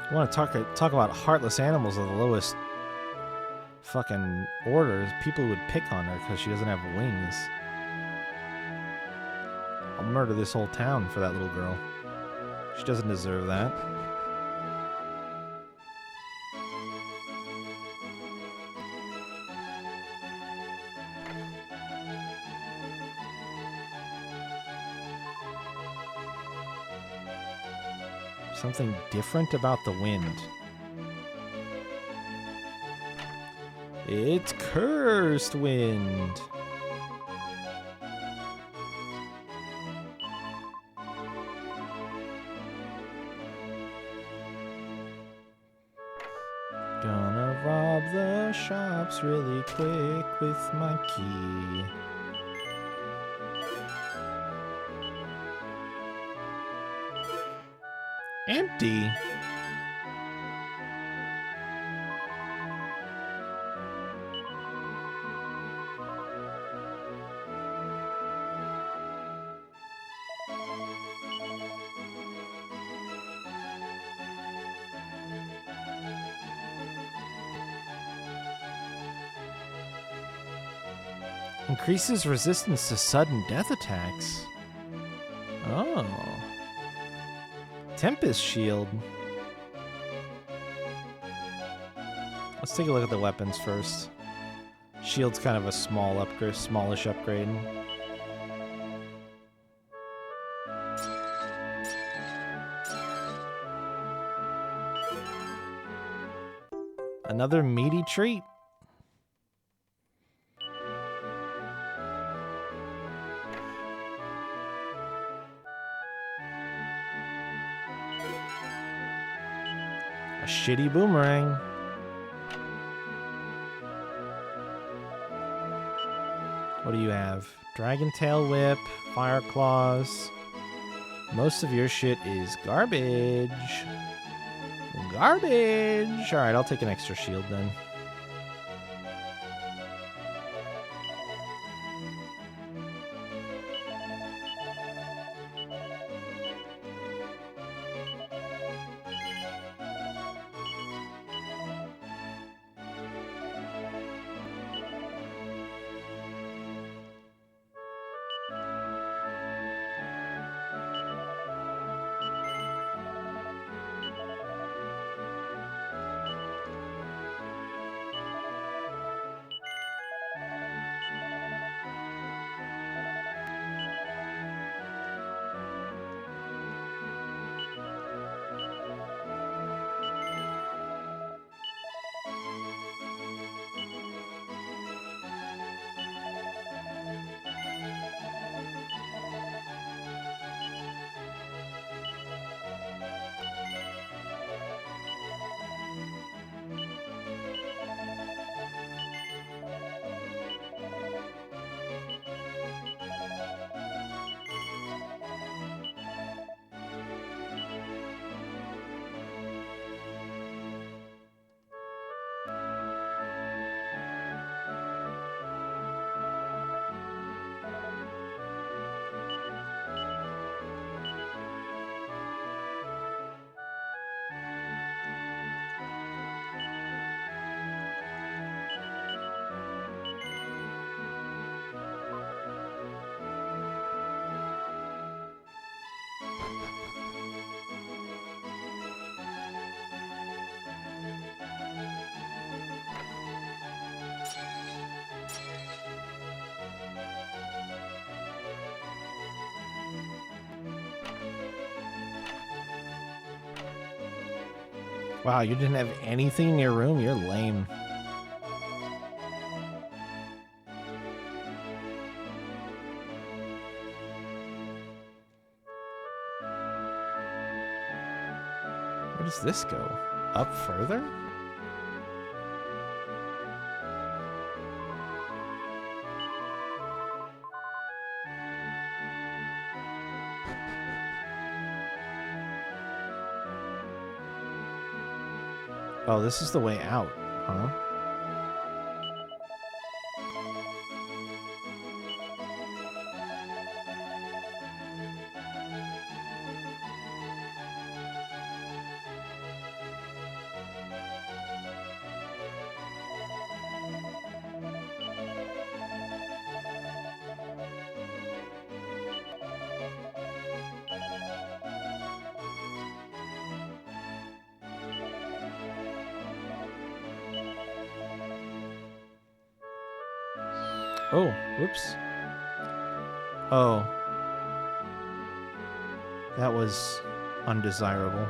I want to talk about heartless animals of the lowest fucking order. People who would pick on her because she doesn't have wings. I'll murder this whole town for that little girl. She doesn't deserve that. Something different about the wind. It's cursed wind. Gonna rob the shops really quick with my key. Empty. Increases resistance to sudden death attacks. Oh. Tempest Shield. Let's take a look at the weapons first. Shield's kind of a small upgrade, smallish upgrade. Another meaty treat. A shitty boomerang. What do you have? Dragon Tail Whip, Fire Claws. Most of your shit is garbage. Garbage! Alright, I'll take an extra shield then. Wow, you didn't have anything in your room? You're lame. Where does this go? Up further? Oh, this is the way out, huh? Oh, whoops. Oh. That was undesirable.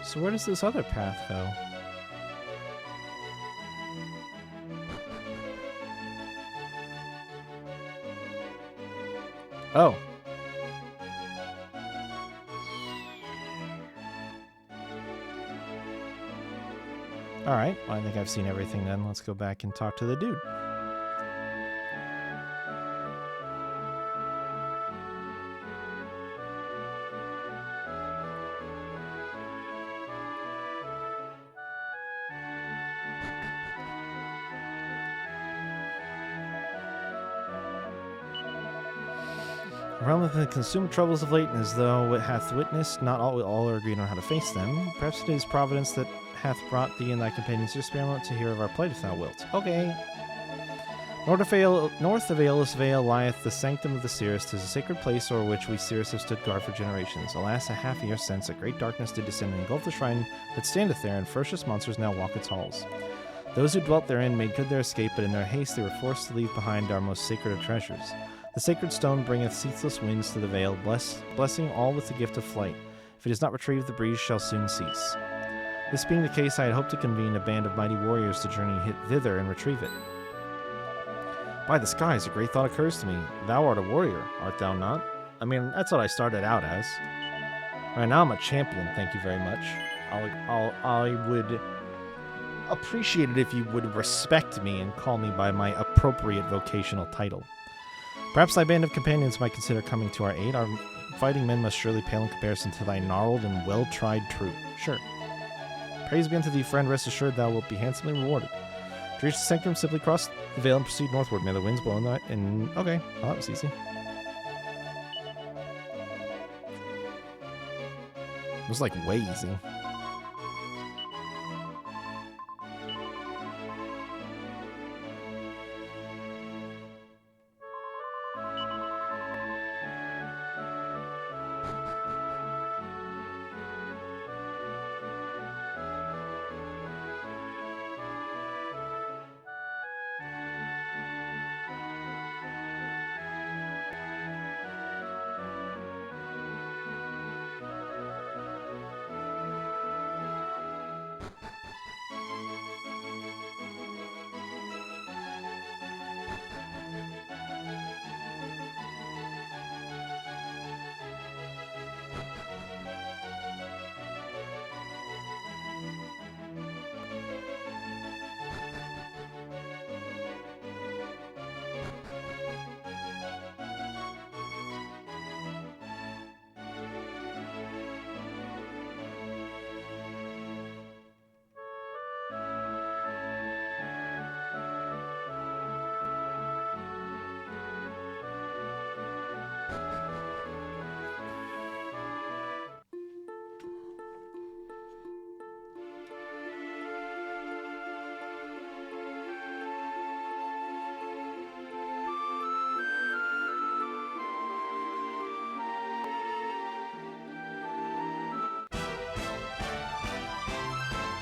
So where does this other path go? Oh. Alright, well, I think I've seen everything then. Let's go back and talk to the dude. Realm of the consumed troubles of late, and as though it hath witnessed, not all are agreed on how to face them. Perhaps it is providence that hath brought thee and thy companions here. Spare a moment to hear of our plight if thou wilt. Okay. North of Aeolus Vale lieth the sanctum of the Cirrus. 'Tis a sacred place o'er which we Cirrus have stood guard for generations. Alas, a half a year since, a great darkness did descend and engulf the shrine that standeth there, and ferocious monsters now walk its halls. Those who dwelt therein made good their escape, but in their haste they were forced to leave behind our most sacred of treasures. The sacred stone bringeth ceaseless winds to the vale, blessing all with the gift of flight. If it is not retrieved, the breeze shall soon cease. This being the case, I had hoped to convene a band of mighty warriors to journey thither and retrieve it. By the skies, a great thought occurs to me. Thou art a warrior, art thou not? I mean, that's what I started out as. Right now I'm a champion, thank you very much. I would appreciate it if you would respect me and call me by my appropriate vocational title. Perhaps thy band of companions might consider coming to our aid. Our fighting men must surely pale in comparison to thy gnarled and well-tried troop. Sure. Praise be unto thee, friend. Rest assured thou wilt be handsomely rewarded. To reach the sanctum, simply cross the vale and proceed northward. May the winds blow in the... Okay, well, that was easy. It was like way easy.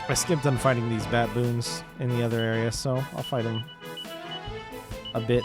I skipped on fighting these baboons in the other area, so I'll fight them a bit.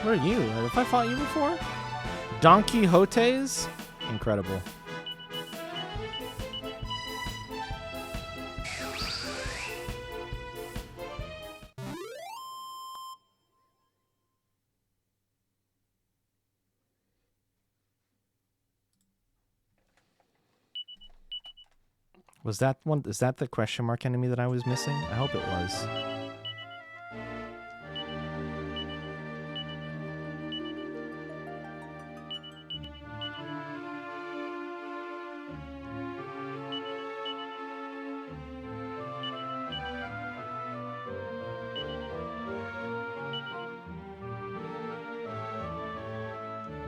Where are you? Have I fought you before? Don Quixote's? Incredible. Was that one? Is that the question mark enemy that I was missing? I hope it was.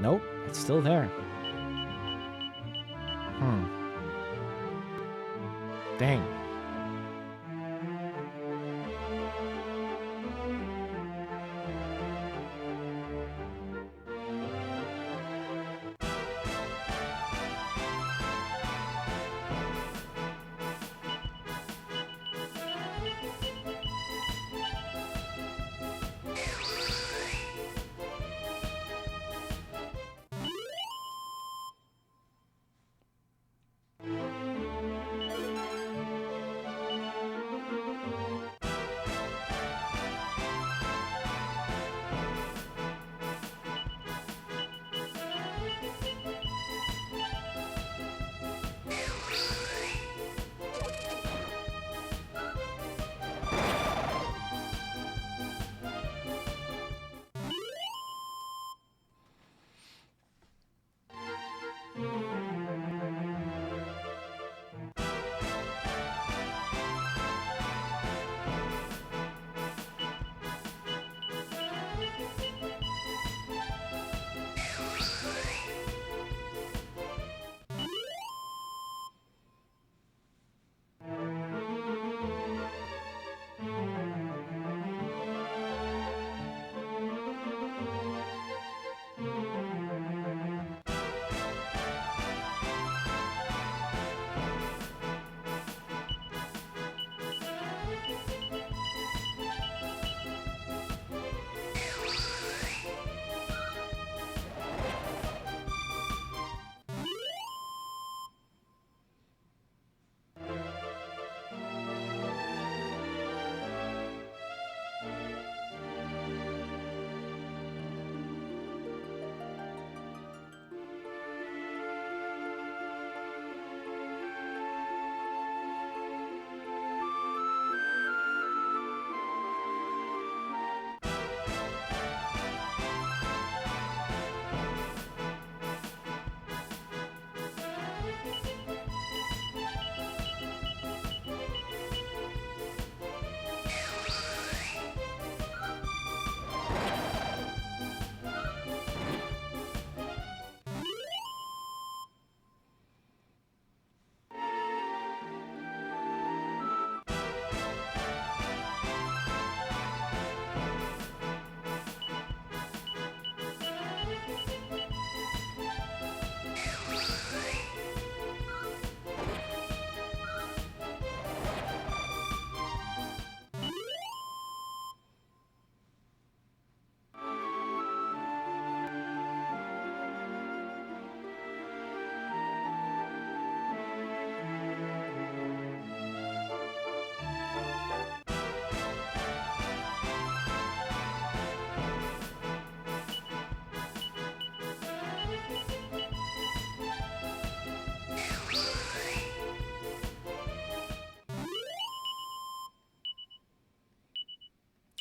Nope, it's still there. Dang.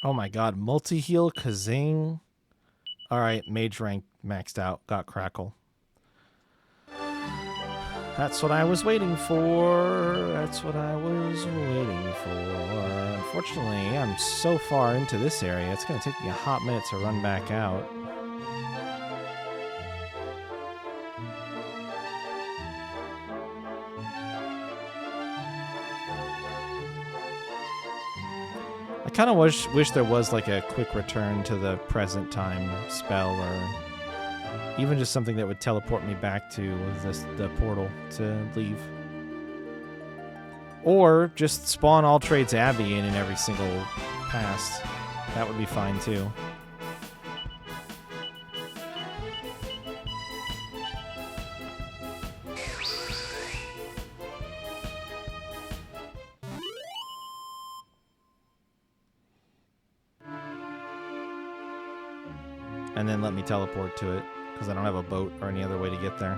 Oh my god, multi-heal, Kazing. Alright, mage rank maxed out. Got Crackle. That's what I was waiting for. That's what I was waiting for. Unfortunately, I'm so far into this area, it's going to take me a hot minute to run back out. I kind of wish there was like a quick return to the present time spell, or even just something that would teleport me back to the portal to leave. Or just spawn all trades Abbey in every single pass. That would be fine too. And then let me teleport to it, because I don't have a boat or any other way to get there.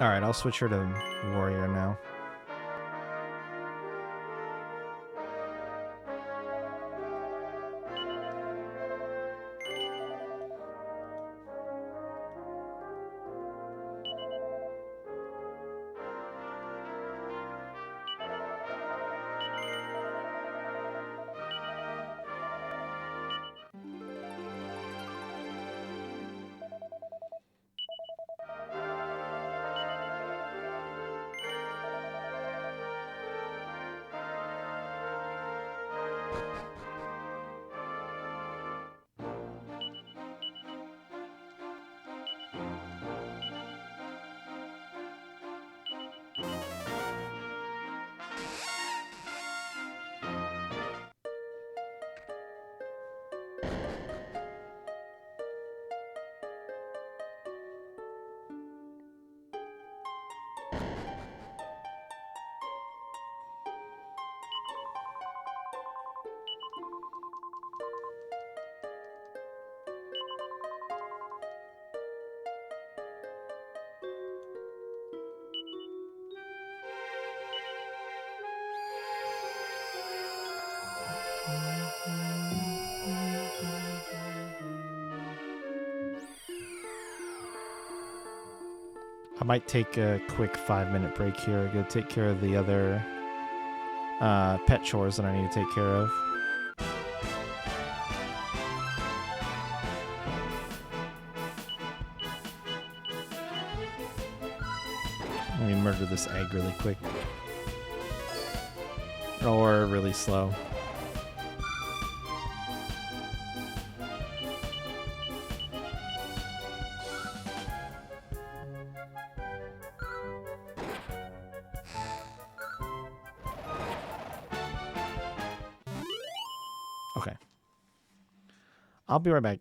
Alright, I'll switch her to Warrior now. might take a quick 5-minute break here. I'm gonna take care of the other pet chores that I need to take care of. Let me murder this egg really quick. Or really slow. Okay. I'll be right back.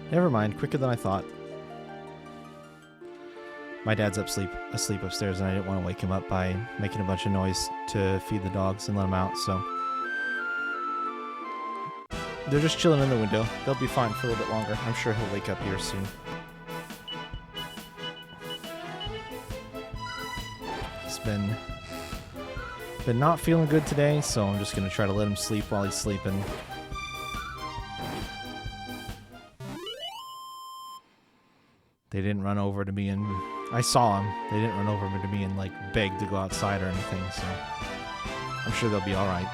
Never mind, quicker than I thought. My dad's asleep upstairs, and I didn't want to wake him up by making a bunch of noise to feed the dogs and let them out, so... They're just chilling in the window. They'll be fine for a little bit longer. I'm sure he'll wake up here soon. He's been not feeling good today, so I'm just going to try to let him sleep while he's sleeping. They didn't run over to me and I saw them. They didn't run over to me and like beg to go outside or anything, so I'm sure they'll be all right.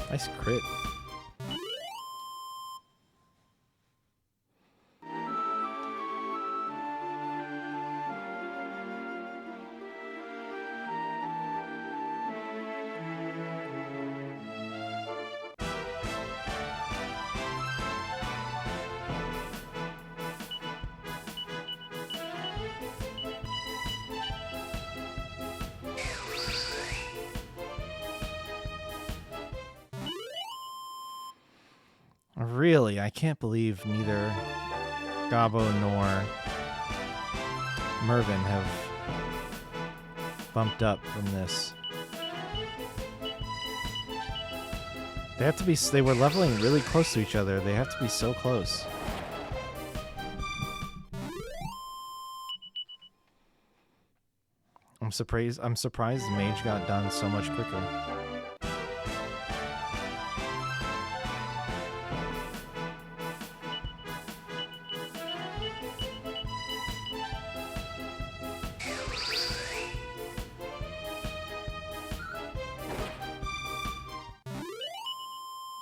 Nice crit. Really, I can't believe neither Gabo nor Mervin have bumped up from this. They have to be. They were leveling really close to each other. They have to be so close. I'm surprised. Mage got done so much quicker.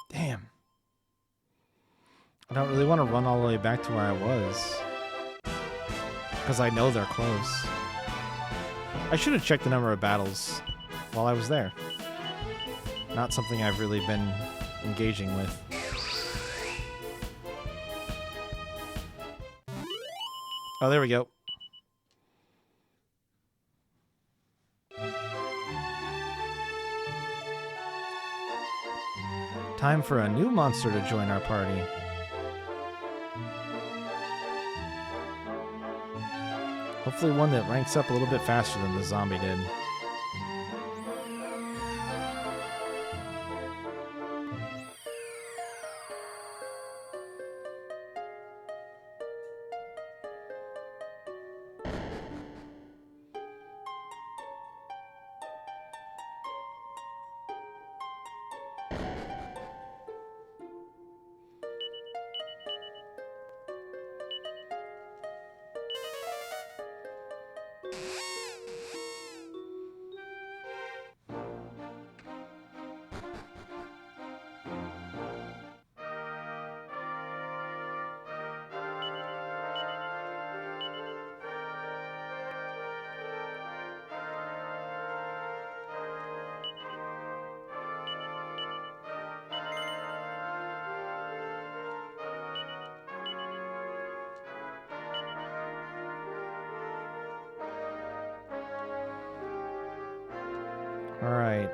Damn. I don't really want to run all the way back to where I was, because I know they're close. I should have checked the number of battles while I was there. Not something I've really been engaging with. Oh, there we go. Time for a new monster to join our party. Hopefully one that ranks up a little bit faster than the zombie did. Alright.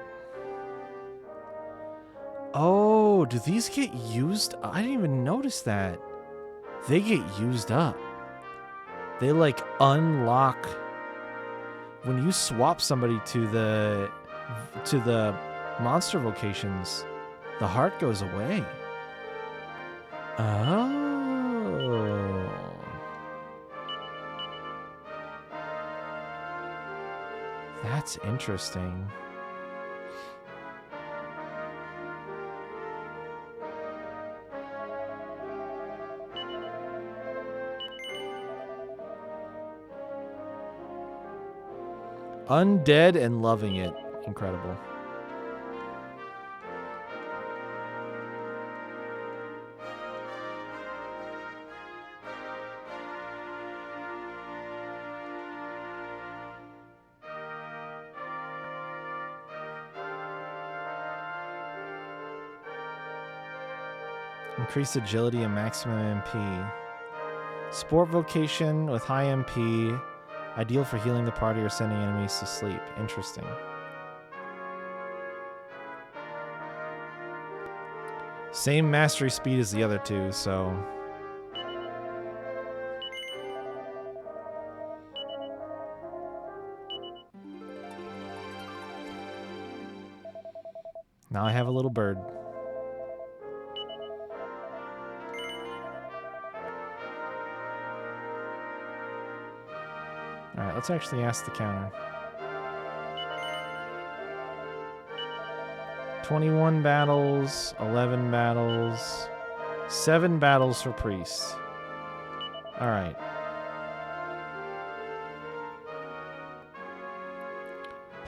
Oh, do these get used? I didn't even notice that. They get used up. They like unlock when you swap somebody to the monster vocations, the heart goes away. Oh. That's interesting. Undead and loving it. Incredible. Increased agility and maximum MP. Sport vocation with high MP. Ideal for healing the party or sending enemies to sleep. Interesting. Same mastery speed as the other two, so... Now I have a little bird. Alright, let's actually ask the counter. 21 battles, 11 battles, 7 battles for priest. All right.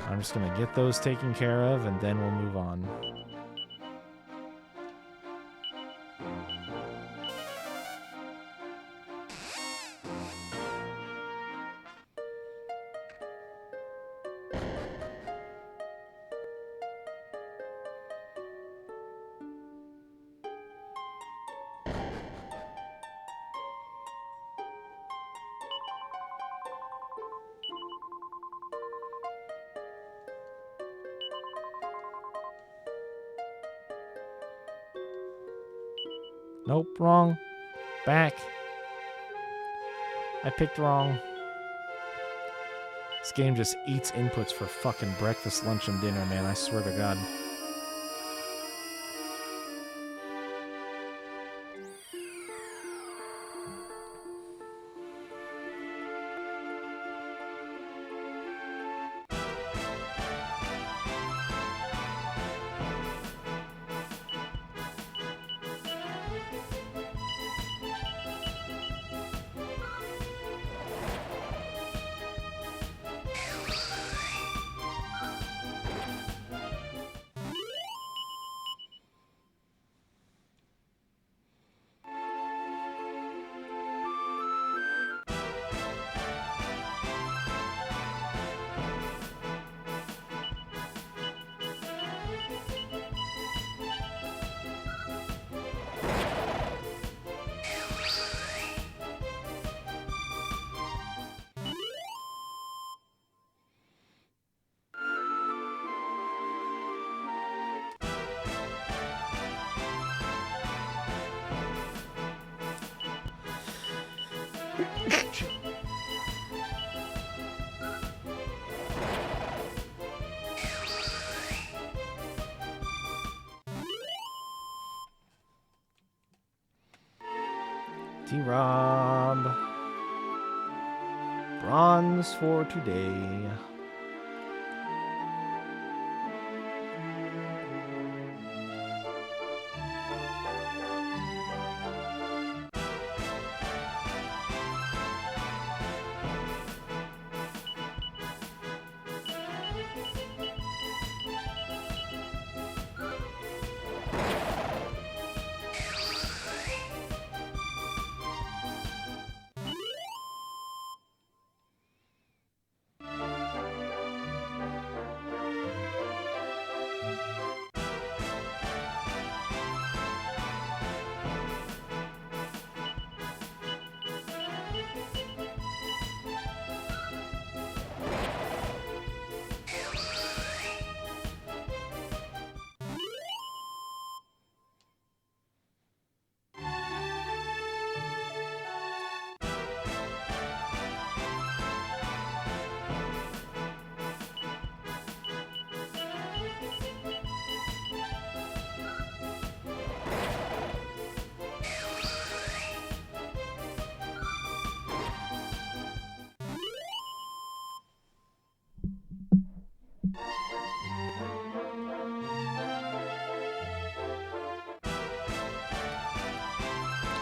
I'm just going to get those taken care of, and then we'll move on. Nope, wrong. Back. I picked wrong. This game just eats inputs for fucking breakfast, lunch, and dinner, man. I swear to God. T-Rob. Bronze for today.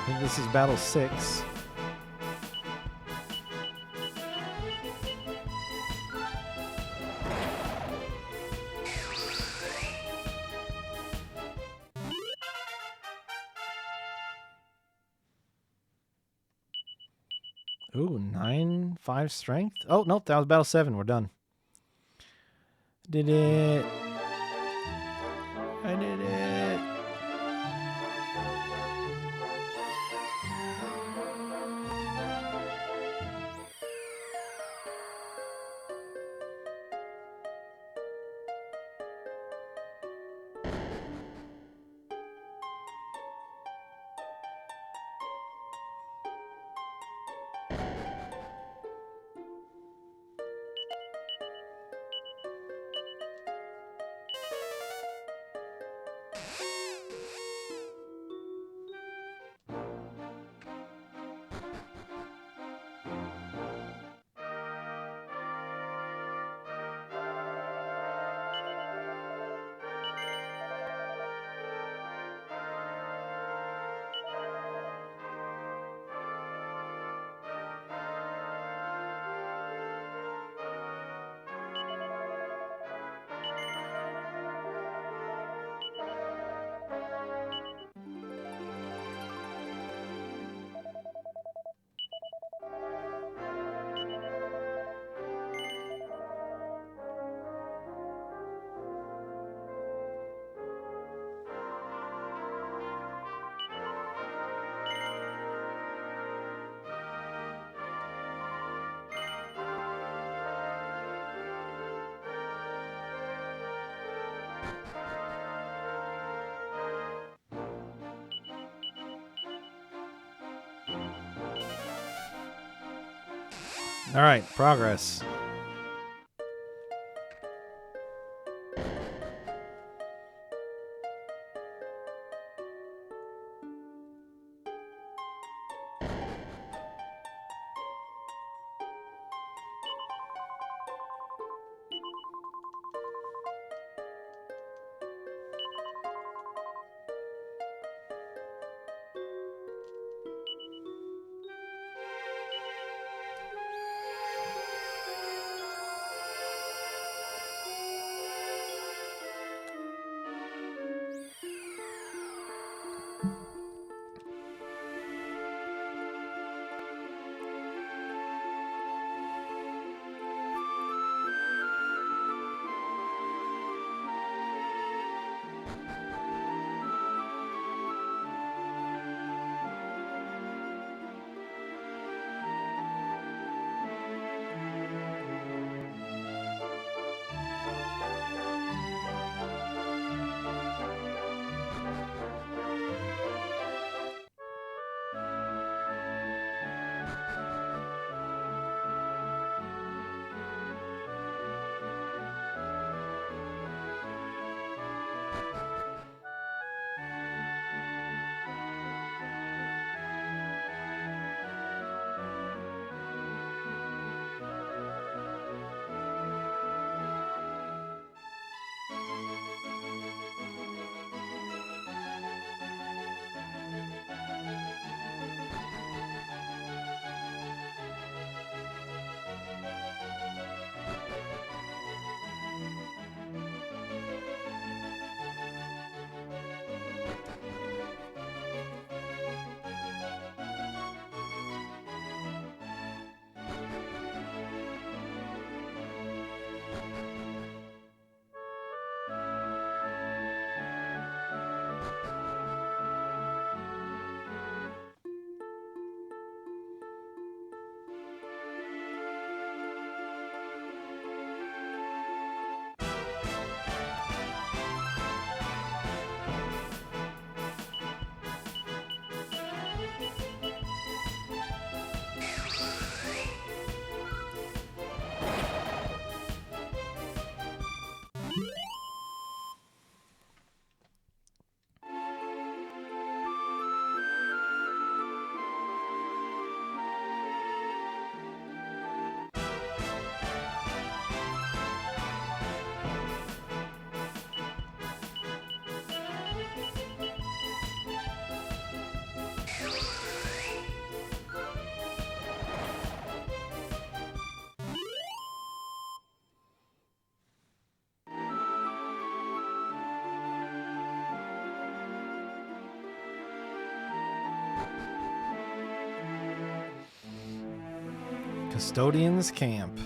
I think this is battle 6. Ooh, 9, 5 strength. Oh, nope, that was battle 7. We're done. Did it. I did it. All right, progress. Custodian's Camp.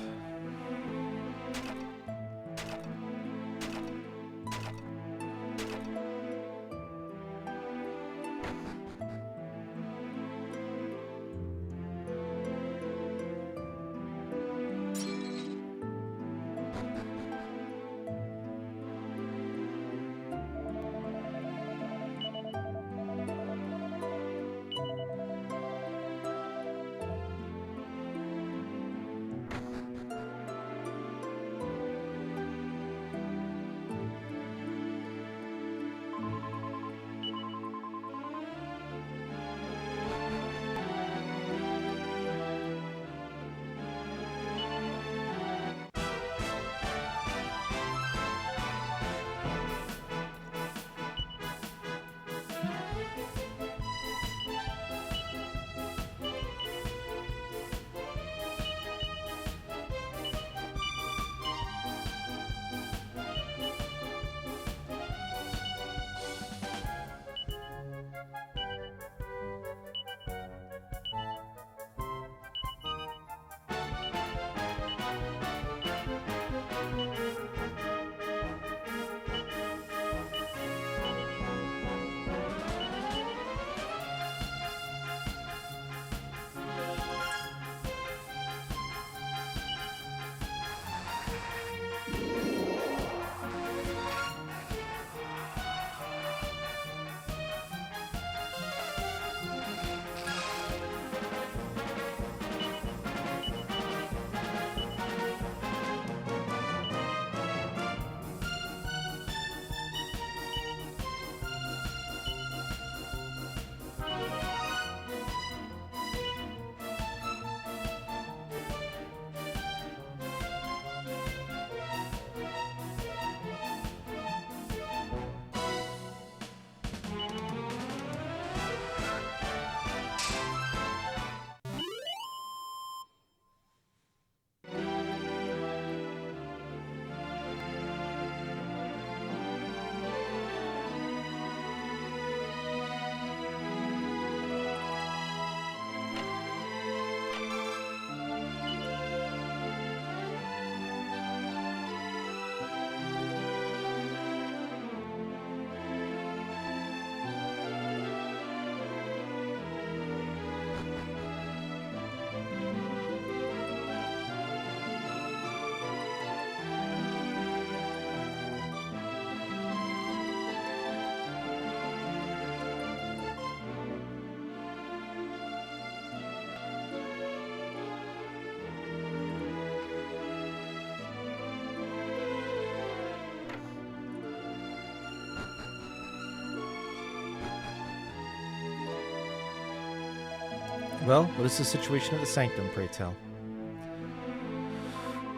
Well, what is the situation at the sanctum, pray tell?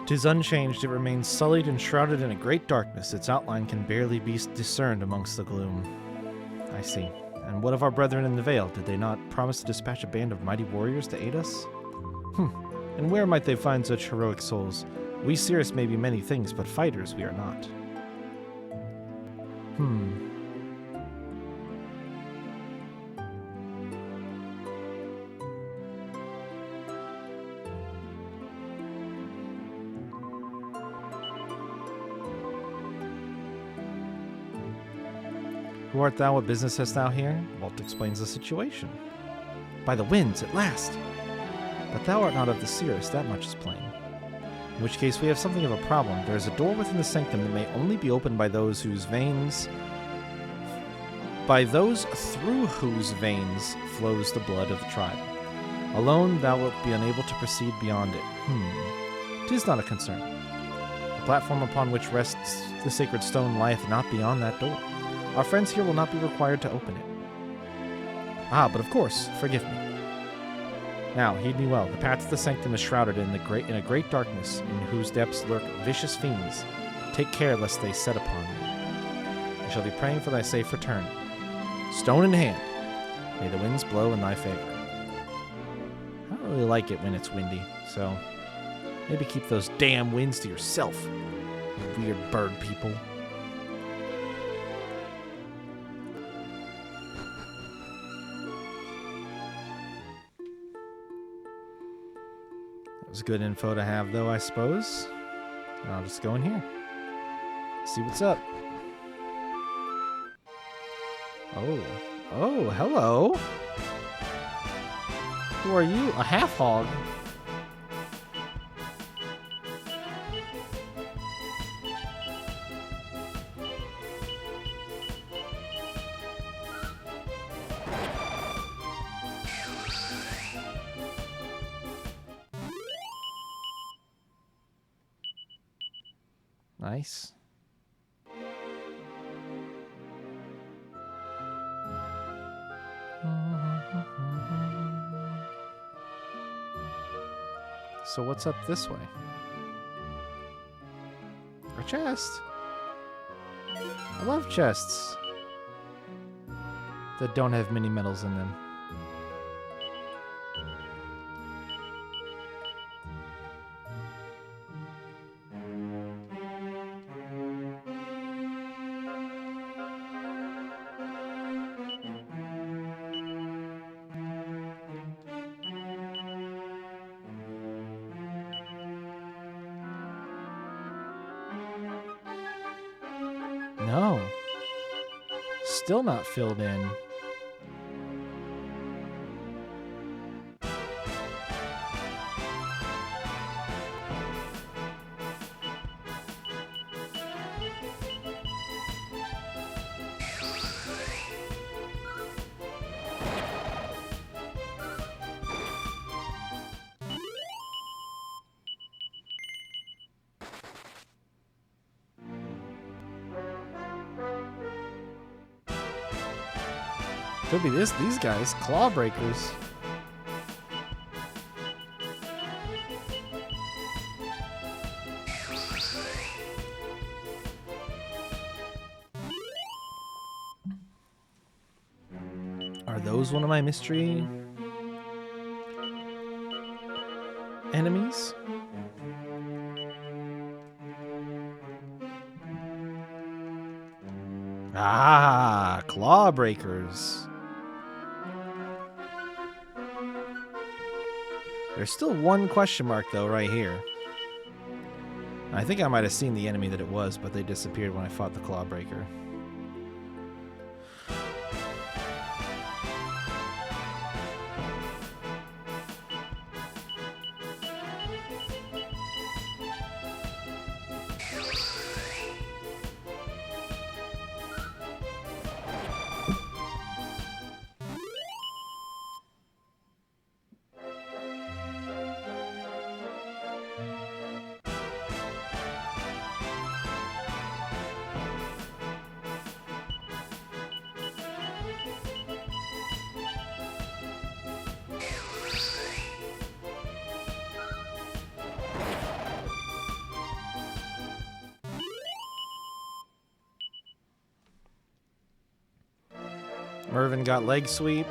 'Tis unchanged, it remains sullied and shrouded in a great darkness. Its outline can barely be discerned amongst the gloom. I see. And what of our brethren in the Vale? Did they not promise to dispatch a band of mighty warriors to aid us? And where might they find such heroic souls? We Cirrus may be many things, but fighters we are not. Who art thou? What business hast thou here? Walt explains the situation. By the winds, at last! But thou art not of the Cirrus, that much is plain. In which case we have something of a problem. There is a door within the sanctum that may only be opened by those through whose veins flows the blood of the tribe. Alone thou wilt be unable to proceed beyond it. 'Tis not a concern. The platform upon which rests the sacred stone lieth not beyond that door. Our friends here will not be required to open it. Ah, but of course, forgive me. Now, heed me well. The path to the sanctum is shrouded in a great darkness, in whose depths lurk vicious fiends. Take care lest they set upon thee. I shall be praying for thy safe return. Stone in hand, may the winds blow in thy favor. I don't really like it when it's windy, so maybe keep those damn winds to yourself, you weird bird people. It's good info to have, though, I suppose. I'll just go in here. See what's up. Oh, hello. Who are you? A half-hog? Nice. So what's up this way? A chest. I love chests that don't have mini metals in them. No. Still not filled in. Could be these guys, claw breakers. Are those one of my mystery enemies? Ah, claw breakers. There's still one question mark, though, right here. I think I might have seen the enemy that it was, but they disappeared when I fought the Clawbreaker. Mervin got leg sweep.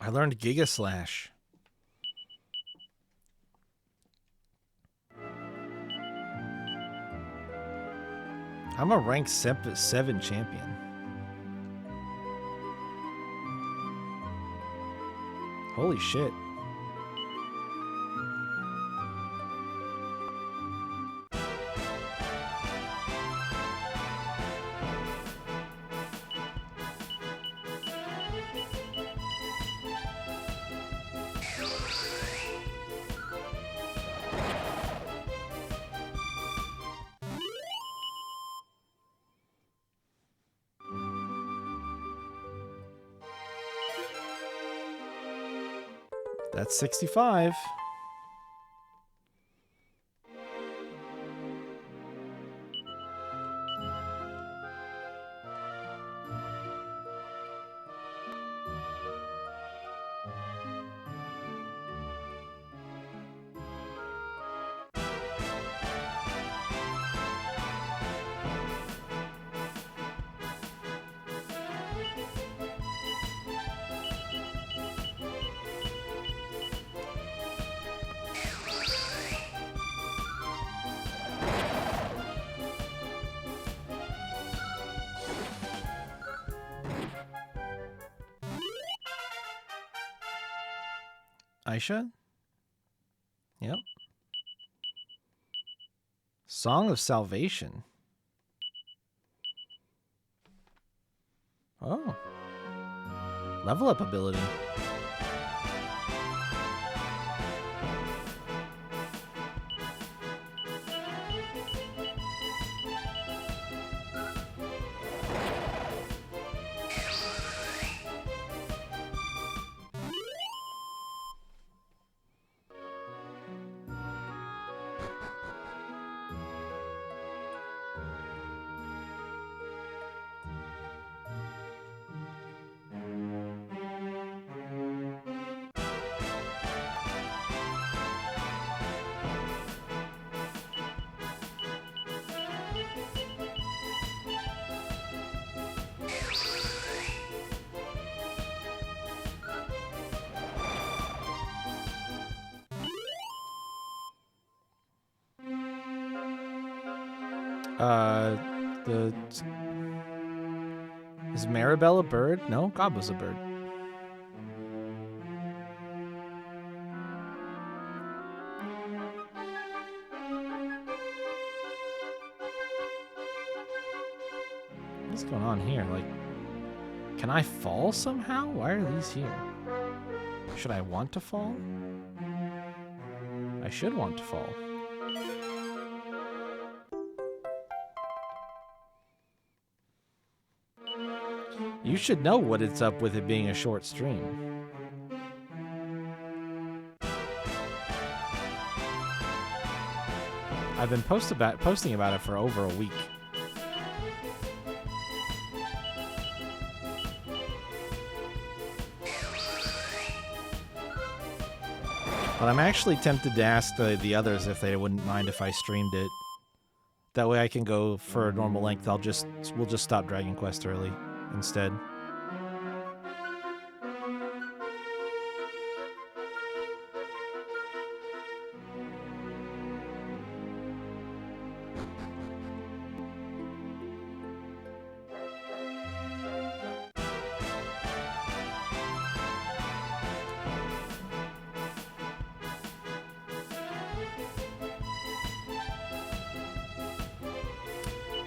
I learned Giga Slash. I'm a rank 7 champion. Holy shit. That's 65. Aisha? Yep. Song of Salvation. Oh. Level up ability. The Is Maribel a bird? No, God was a bird. What's going on here? Like, can I fall somehow? Why are these here? Should I want to fall? I should want to fall. You should know what it's up with it being a short stream. I've been posting about it for over a week. But I'm actually tempted to ask the others if they wouldn't mind if I streamed it. That way I can go for a normal length. We'll just stop Dragon Quest early instead.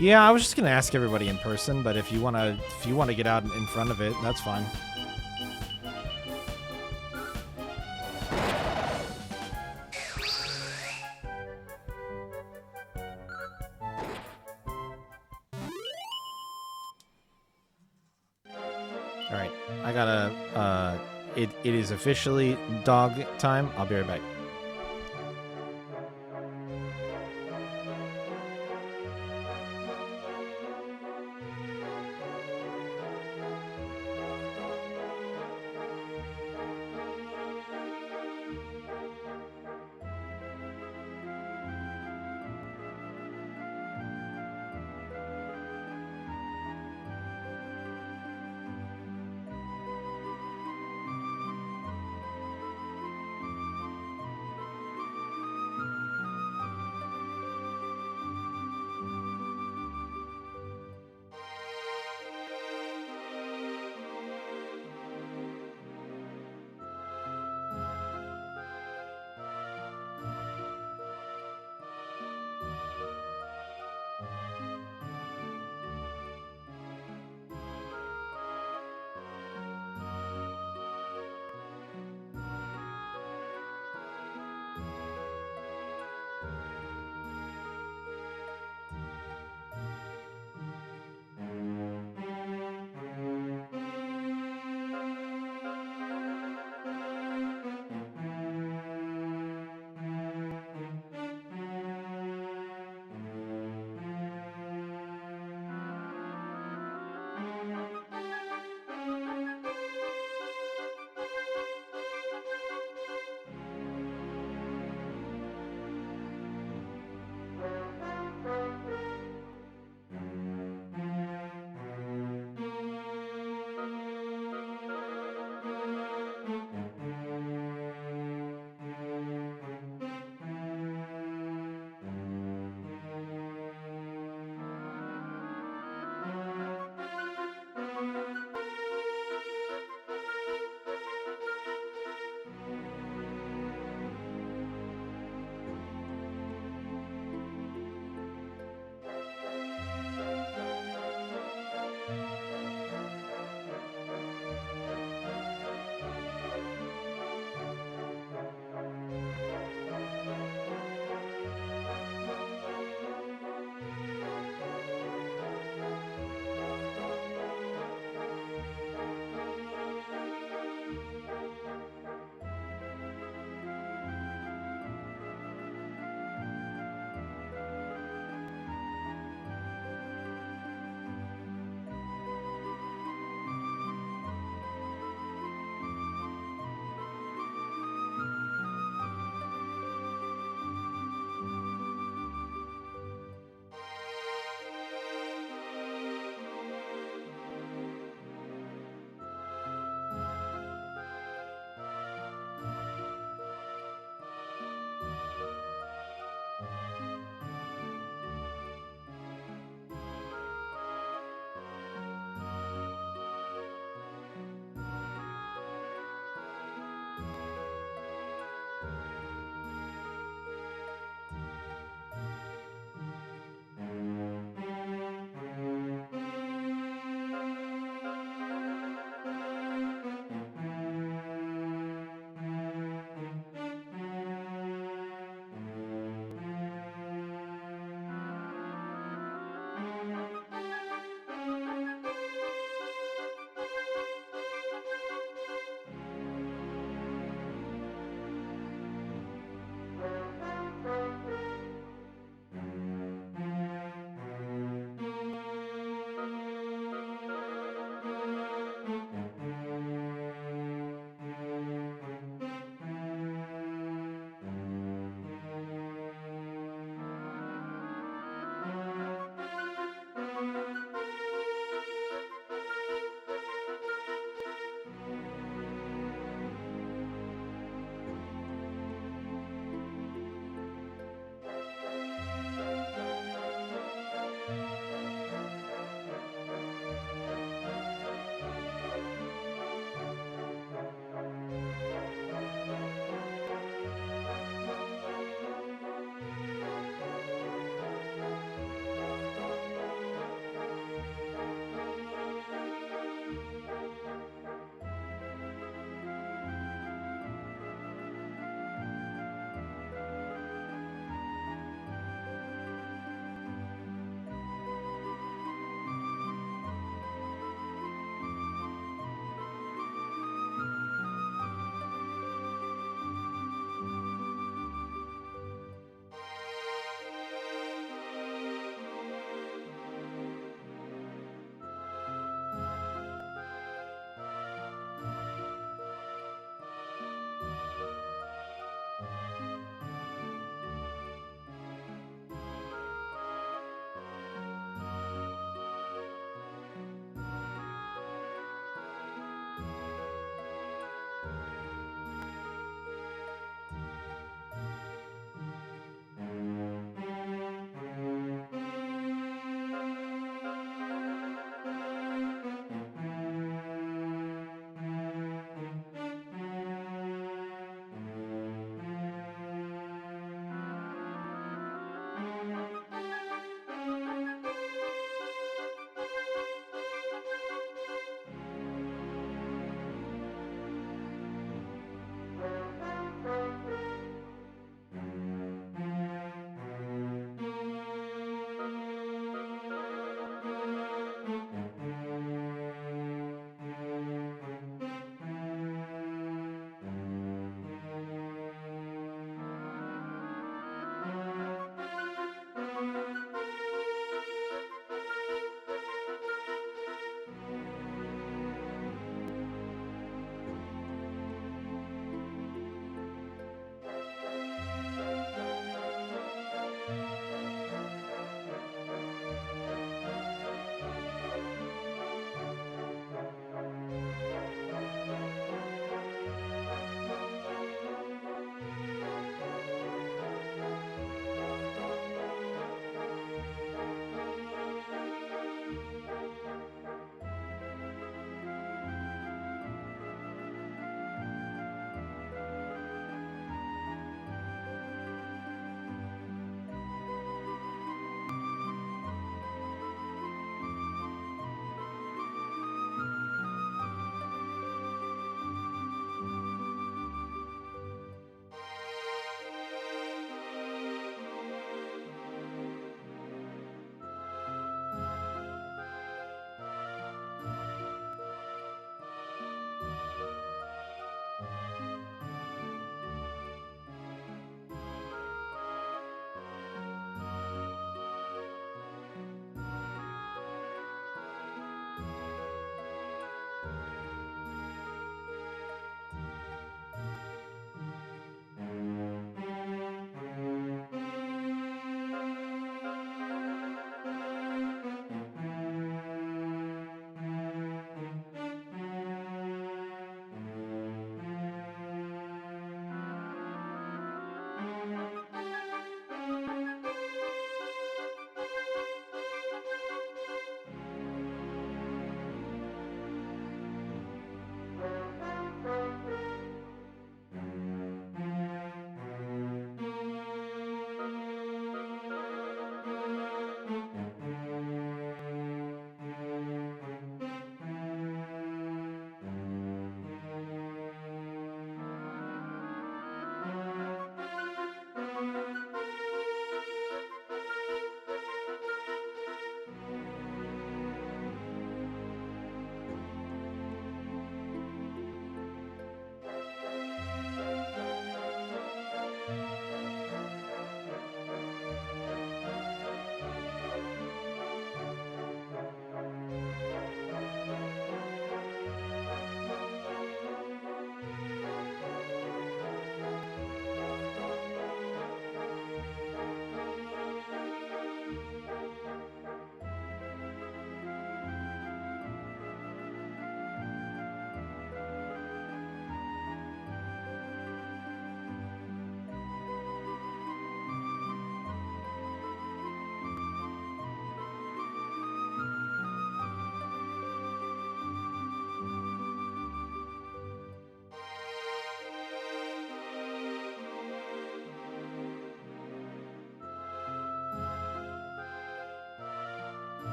Yeah, I was just gonna ask everybody in person, but if you wanna get out in front of it, that's fine. All right, I gotta. It is officially dog time. I'll be right back.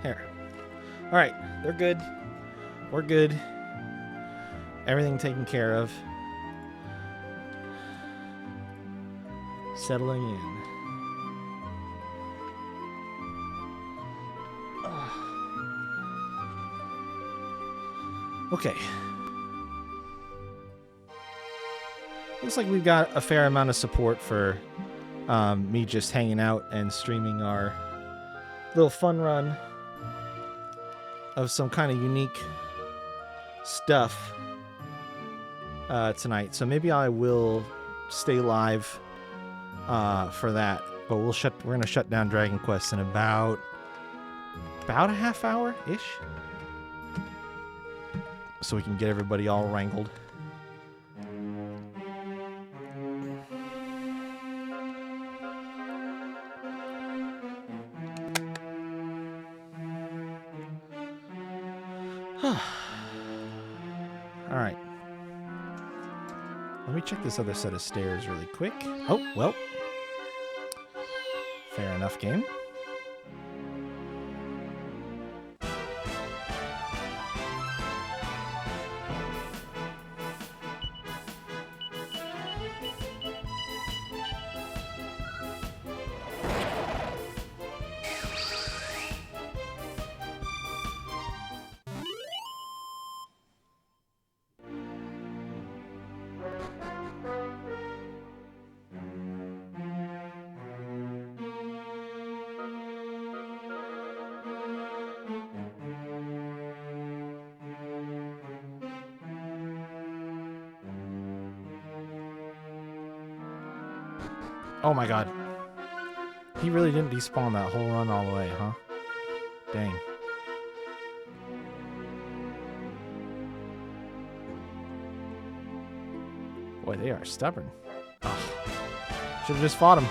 Here. All right, they're good. We're good. Everything taken care of. Settling in. Okay. Looks like we've got a fair amount of support for me just hanging out and streaming our little fun run of some kind of unique stuff tonight. So maybe I will stay live for that. But we're gonna shut down Dragon Quest in about a half hour ish, so we can get everybody all wrangled. All right. Let me check this other set of stairs really quick. Oh, well. Fair enough, game. Oh my god. He really didn't despawn that whole run all the way, huh? Dang. Boy, they are stubborn. Oh. Should have just fought him.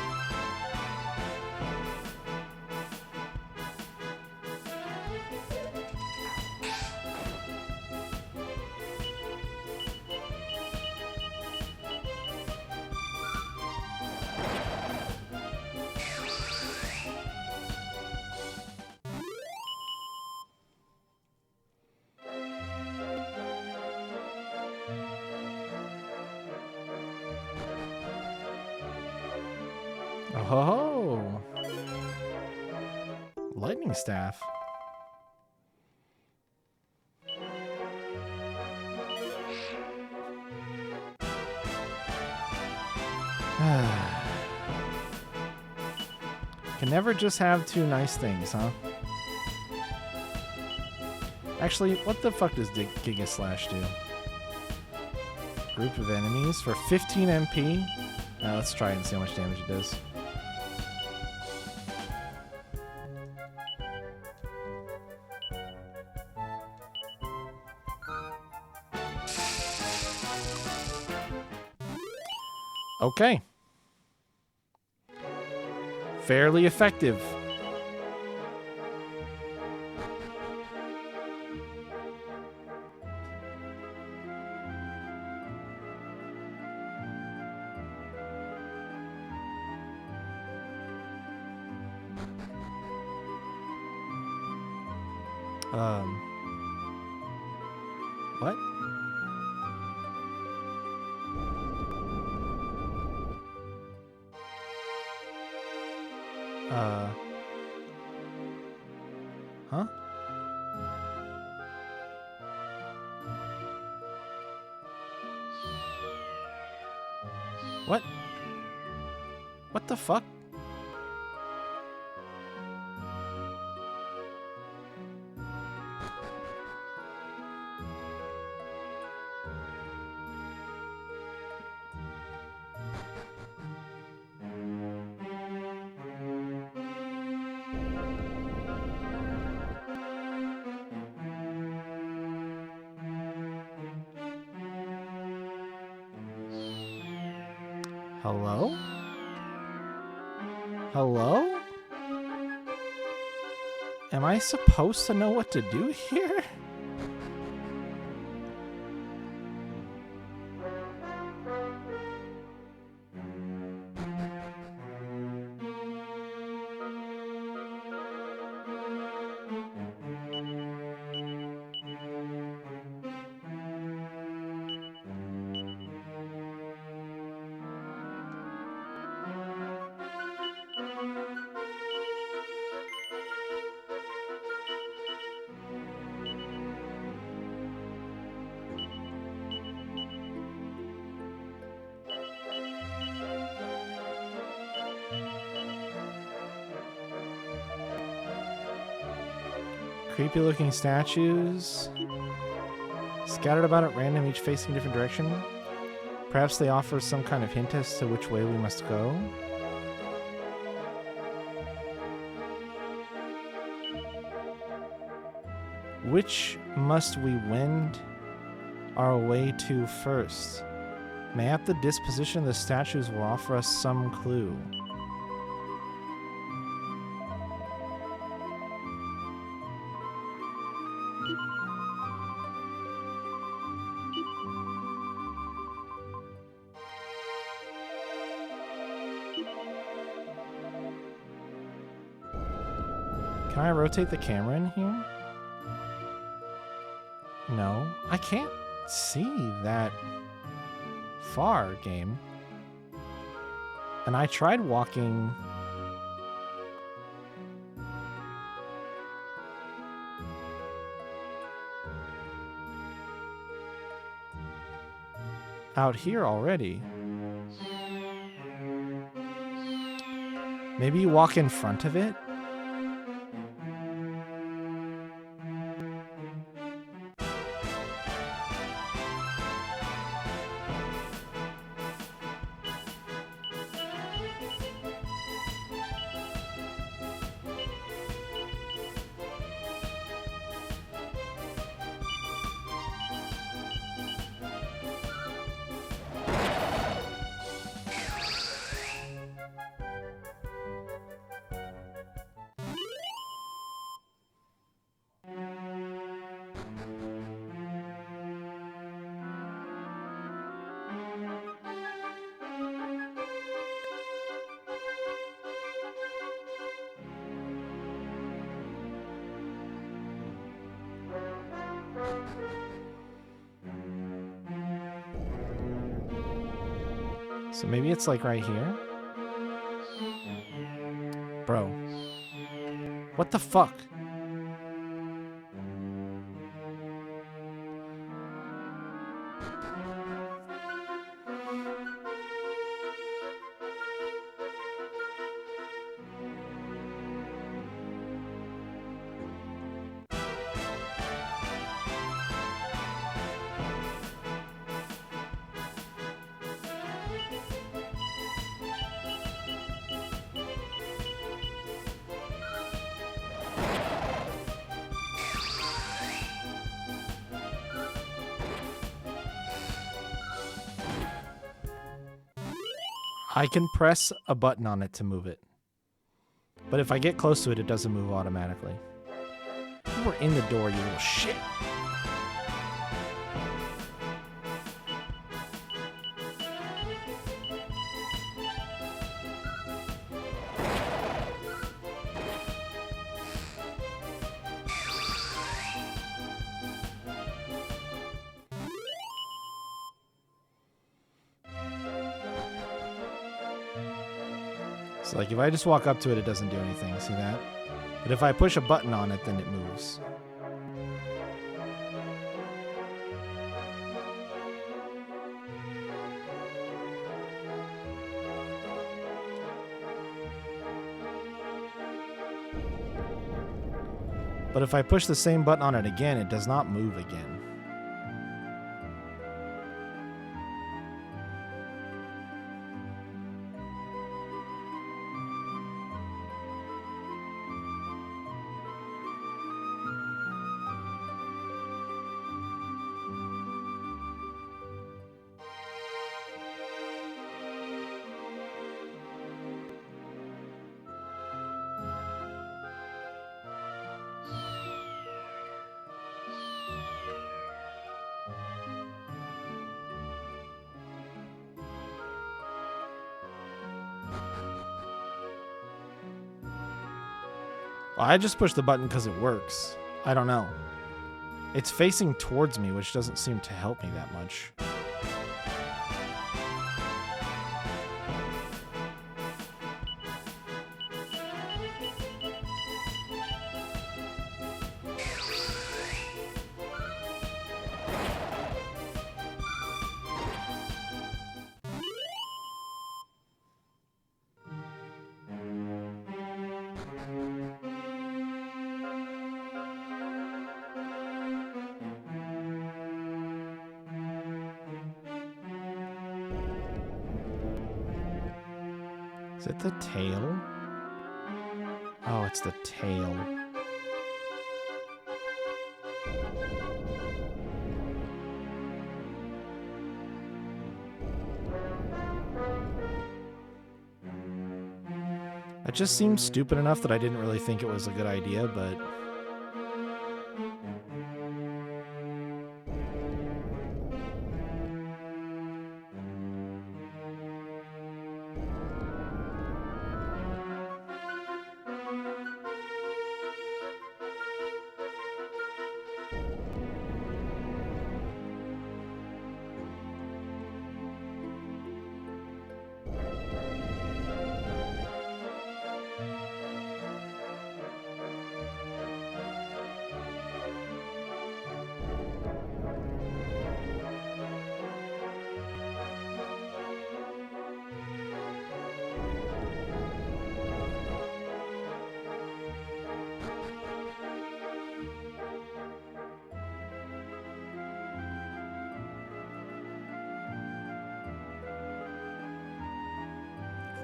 Oh, lightning staff. Can never just have two nice things, huh? Actually, what the fuck does Giga Slash do? Group of enemies for 15 MP? Let's try it and see how much damage it does. Okay. Fairly effective. What? Huh? What? What the fuck? Hello? Hello? Am I supposed to know what to do here? Creepy looking statues. Scattered about at random, each facing a different direction. Perhaps they offer some kind of hint as to which way we must go. Which must we wend our way to first? Map the disposition of the statues will offer us some clue. Can I rotate the camera in here? No, I can't see that far, game. And I tried walking. Out here already. Maybe you walk in front of it? So maybe it's like right here? Bro. What the fuck? I can press a button on it to move it. But if I get close to it, it doesn't move automatically. You were in the door, you little shit. So like if I just walk up to it, it doesn't do anything. See that? But if I push a button on it, then it moves. But if I push the same button on it again, it does not move again. Well, I just pushed the button because it works. I don't know. It's facing towards me, which doesn't seem to help me that much. Is it the tail? Oh, it's the tail. It just seems stupid enough that I didn't really think it was a good idea, but...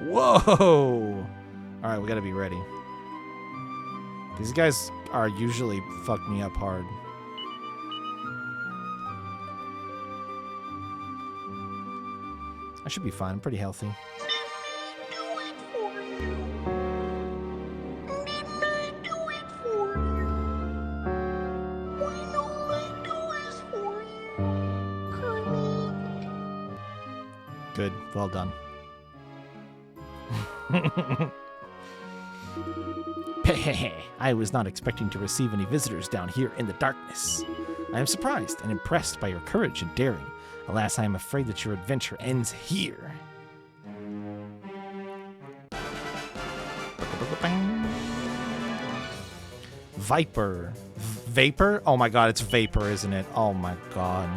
Whoa! Alright, we gotta be ready. These guys are usually fuck me up hard. I should be fine. I'm pretty healthy. Good. Well done. I was not expecting to receive any visitors down here in the darkness. I am surprised and impressed by your courage and daring. Alas, I am afraid that your adventure ends here. Viper. Vapor? Oh my god, it's Vapor, isn't it? Oh my god.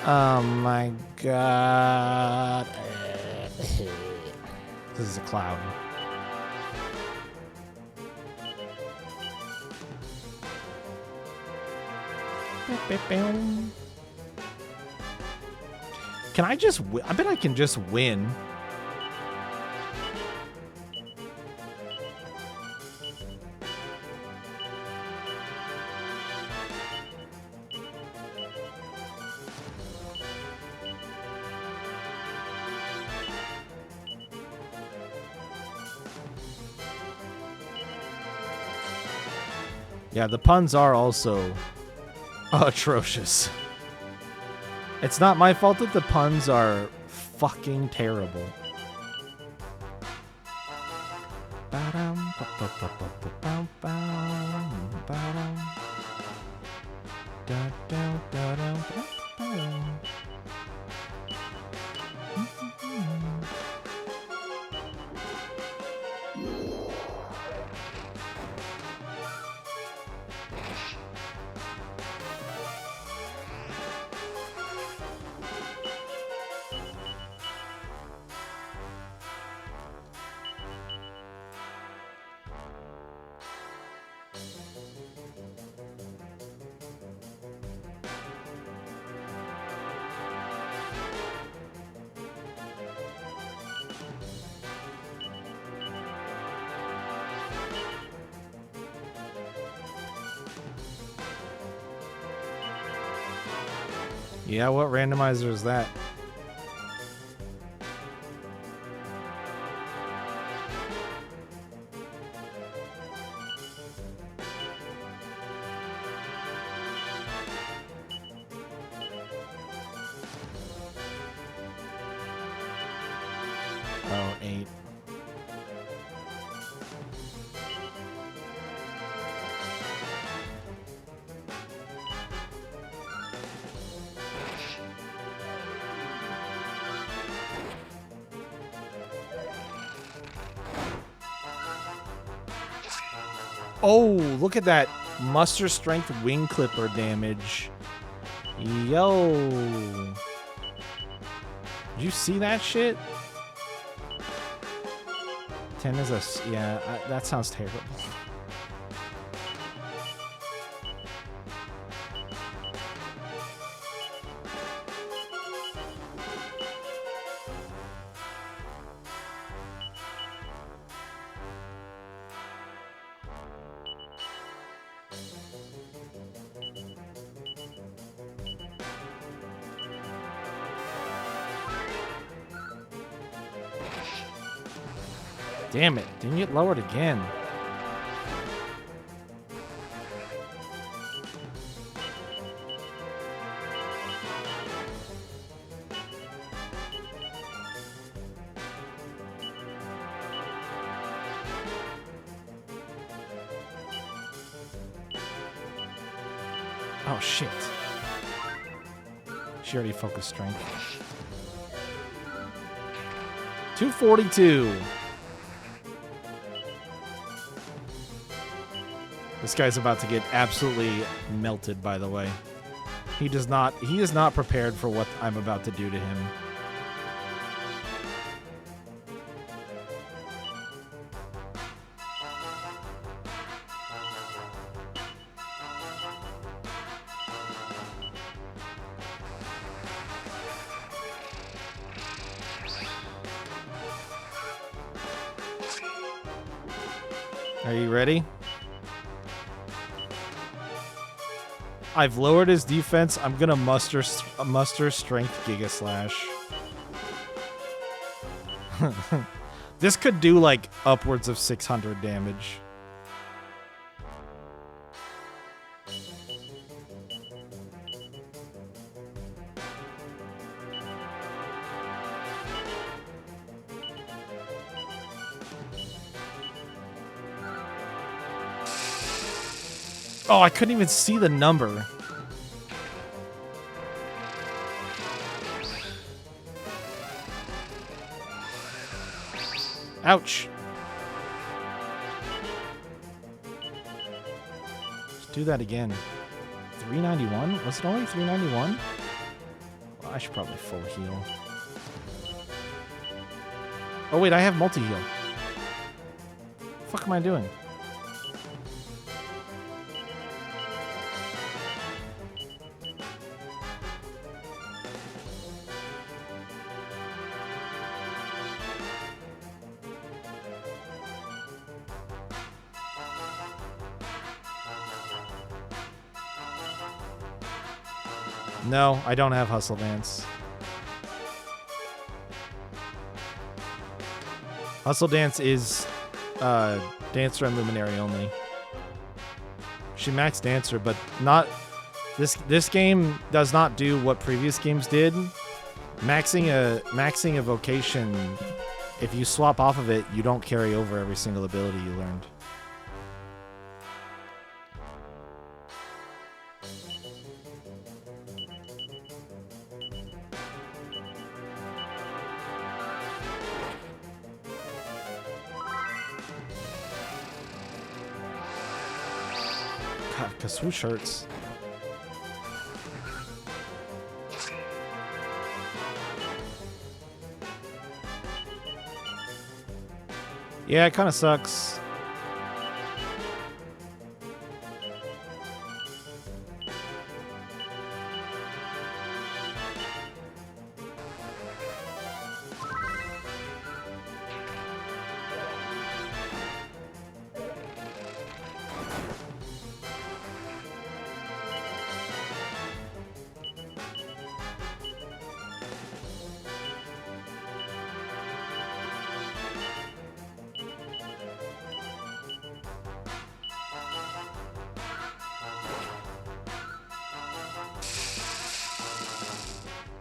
Oh my god. This is a cloud. Can I just win? I bet I can just win. Yeah, the puns are also atrocious. It's not my fault that the puns are fucking terrible. Yeah, what randomizer is that? Oh, 8. Oh, look at that muster strength wing clipper damage. Yo. Did you see that shit? 10 is a... Yeah, that sounds terrible. Damn it. Didn't get lowered again. Oh, shit. She already focused strength. 242. This guy's about to get absolutely melted, by the way. He is not prepared for what I'm about to do to him. Are you ready? I've lowered his defense. I'm gonna muster strength Giga Slash. This could do like upwards of 600 damage. Oh, I couldn't even see the number. Ouch. Let's do that again. 391? Was it only 391? Well, I should probably full heal. Oh, wait, I have multi-heal. What the fuck am I doing? No, I don't have Hustle Dance. Hustle Dance is Dancer and Luminary only. She maxed Dancer, but not... This game does not do what previous games did. Maxing a vocation, if you swap off of it, you don't carry over every single ability you learned. God, Swoosh hurts. Yeah, it kind of sucks.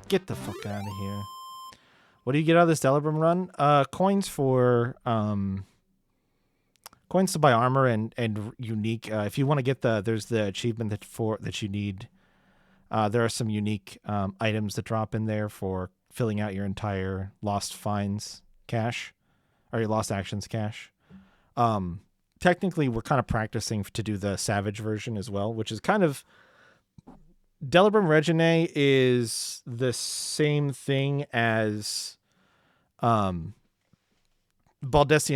Get the fuck out of here. What do you get out of this Delibram run? Coins for coins to buy armor and unique. If you want to get there's the achievement that you need. There are some unique items that drop in there for filling out your entire Lost Finds cache or your Lost Actions cache. Technically, we're kind of practicing to do the Savage version as well, which is kind of... Delibram Reginae is the same thing as Baldessian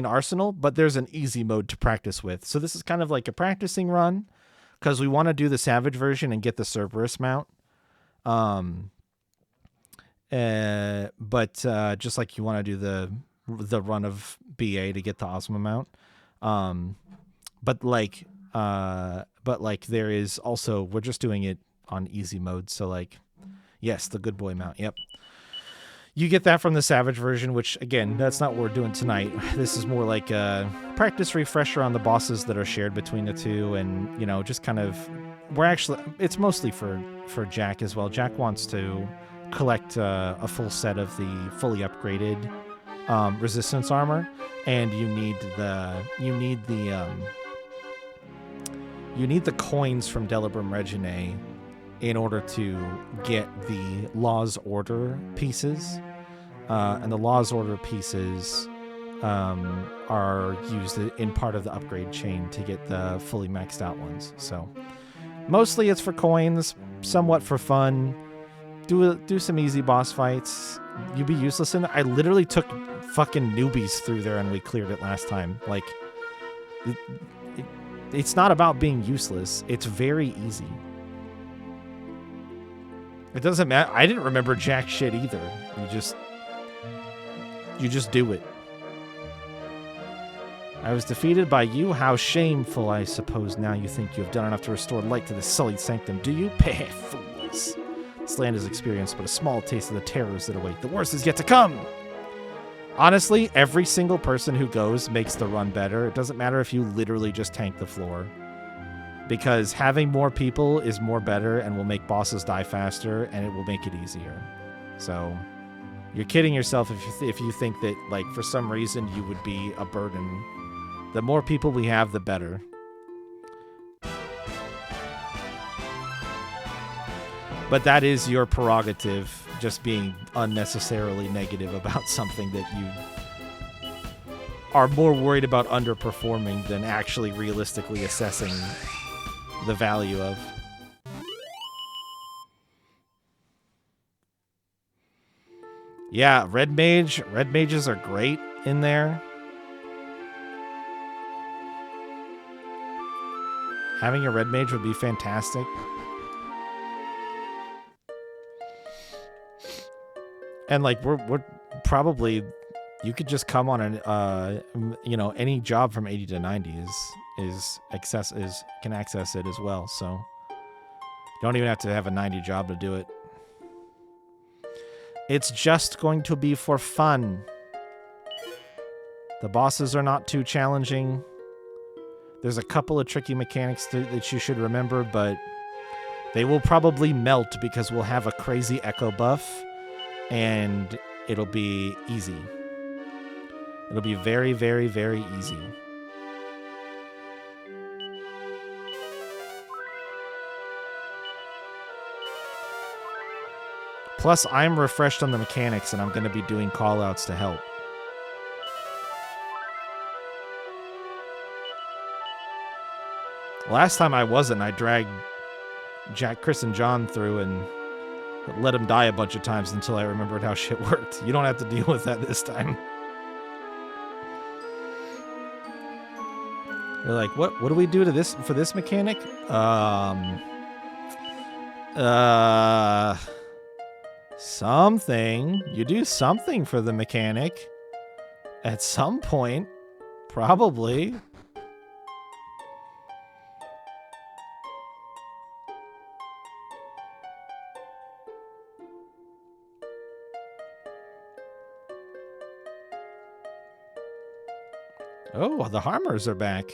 Arsenal, but there's an easy mode to practice with. So this is kind of like a practicing run because we want to do the Savage version and get the Cerberus mount. But just like you want to do the run of BA to get the Ozma mount. But there is also, we're just doing it on easy mode. So like, yes, the good boy mount. Yep. You get that from the Savage version, which, again, that's not what we're doing tonight. This is more like a practice refresher on the bosses that are shared between the two, and, you know, just kind of... It's mostly for Jack as well. Jack wants to collect a full set of the fully upgraded resistance armor, and you need the coins from Delibram Reginae in order to get the Law's Order pieces. And the Law's Order pieces are used in part of the upgrade chain to get the fully maxed out ones. So mostly it's for coins, somewhat for fun. Do some easy boss fights. You'd be useless in it. I literally took fucking newbies through there and we cleared it last time. Like, it's not about being useless. It's very easy. It doesn't matter. I didn't remember jack shit either. You just do it. I was defeated by you. How shameful, I suppose. Now you think you have done enough to restore light to this sullied sanctum, do you? Peh, fools. This land has experienced but a small taste of the terrors that await. The worst is yet to come. Honestly, every single person who goes makes the run better. It doesn't matter if you literally just tank the floor. Because having more people is more better and will make bosses die faster, and it will make it easier. So, you're kidding yourself if you think that, like, for some reason you would be a burden. The more people we have, the better. But that is your prerogative, just being unnecessarily negative about something that you are more worried about underperforming than actually realistically assessing the value of. Yeah, red mages are great in there. Having a red mage would be fantastic. And like we're probably, you could just come on an any job from 80 to 90 can access it as well. So you don't even have to have a 90 job to do it. It's just going to be for fun. The bosses are not too challenging. There's a couple of tricky mechanics that you should remember, but they will probably melt because we'll have a crazy echo buff. And it'll be easy. It'll be very, very, very easy. Plus, I'm refreshed on the mechanics, and I'm going to be doing call-outs to help. Last time I wasn't. I dragged Jack, Chris, and John through and let him die a bunch of times until I remembered how shit worked. You don't have to deal with that this time. You're like, what do we do to this for this mechanic? Something. You do something for the mechanic. At some point. Probably. Oh, the Harmers are back.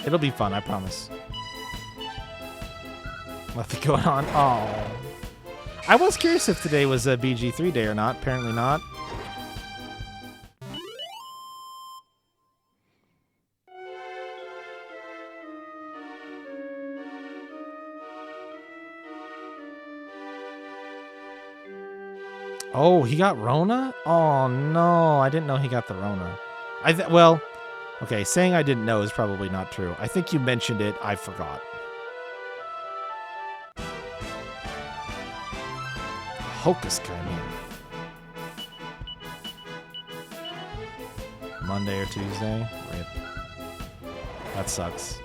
It'll be fun, I promise. Nothing going on. Oh. I was curious if today was a BG3 day or not. Apparently not. Oh, he got Rona? Oh, no. I didn't know he got the Rona. Well, okay, saying I didn't know is probably not true. I think you mentioned it. I forgot. Hocus Chimera. Monday or Tuesday? Rip. That sucks.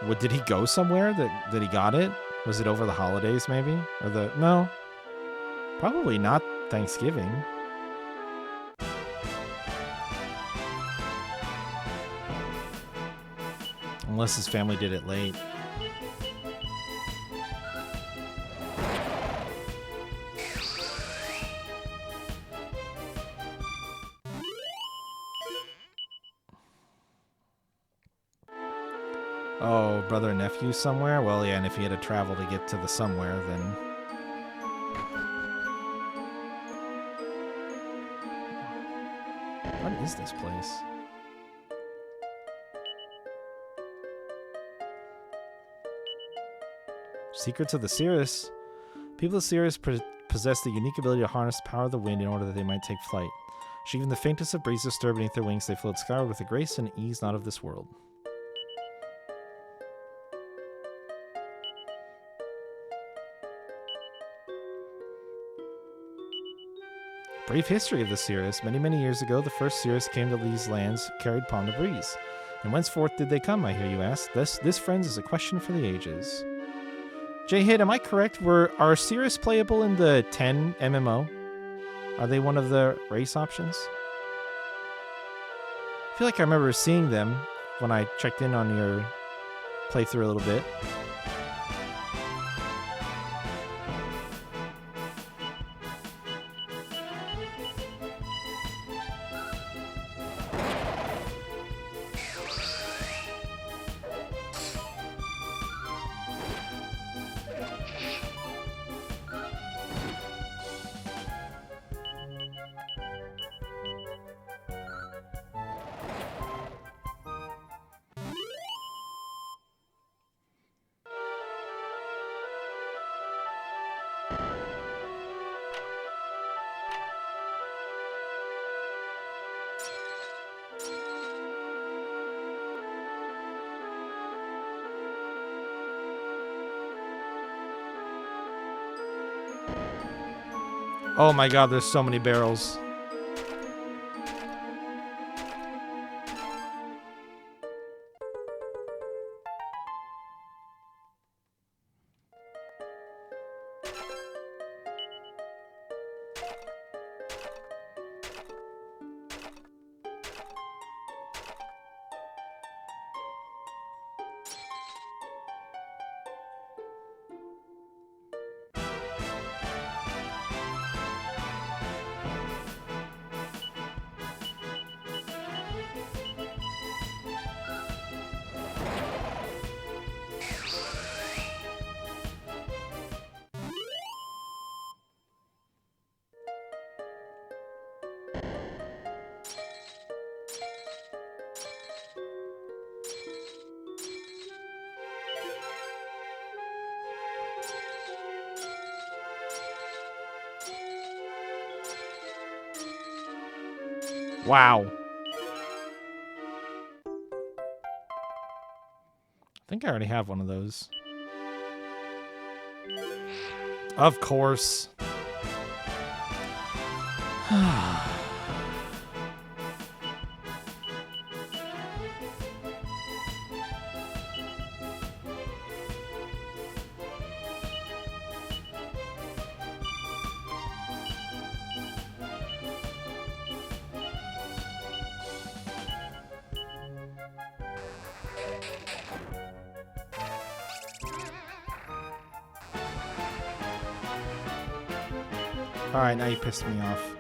What, did he go somewhere that he got it? Was it over the holidays, maybe? Or the... No. Probably not Thanksgiving. Unless his family did it late. Oh, brother and nephew somewhere? Well, yeah, and if he had to travel to get to the somewhere, then... What is this place? Secrets of the Cirrus. People of Cirrus possess the unique ability to harness the power of the wind in order that they might take flight. Should even the faintest of breezes stir beneath their wings, they float skyward with a grace and ease not of this world. Brief history of the Cirrus. Many, many years ago, the first Cirrus came to these lands carried upon the breeze. And whenceforth did they come, I hear you ask? This, friends, is a question for the ages. J-Hit, am I correct? Are Cirrus playable in the 10 MMO? Are they one of the race options? I feel like I remember seeing them when I checked in on your playthrough a little bit. Oh my god, there's so many barrels. Wow. I think I already have one of those. Of course. Alright, now you pissed me off.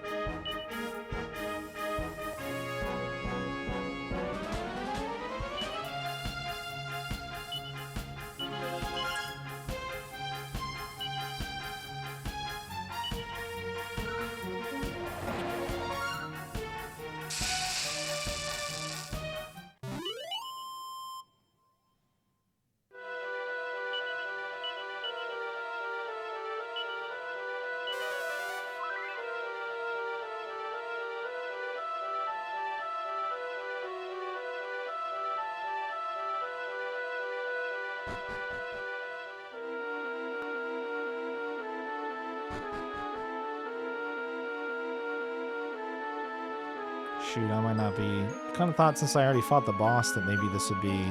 Shoot, I might not be... I kind of thought since I already fought the boss that maybe this would be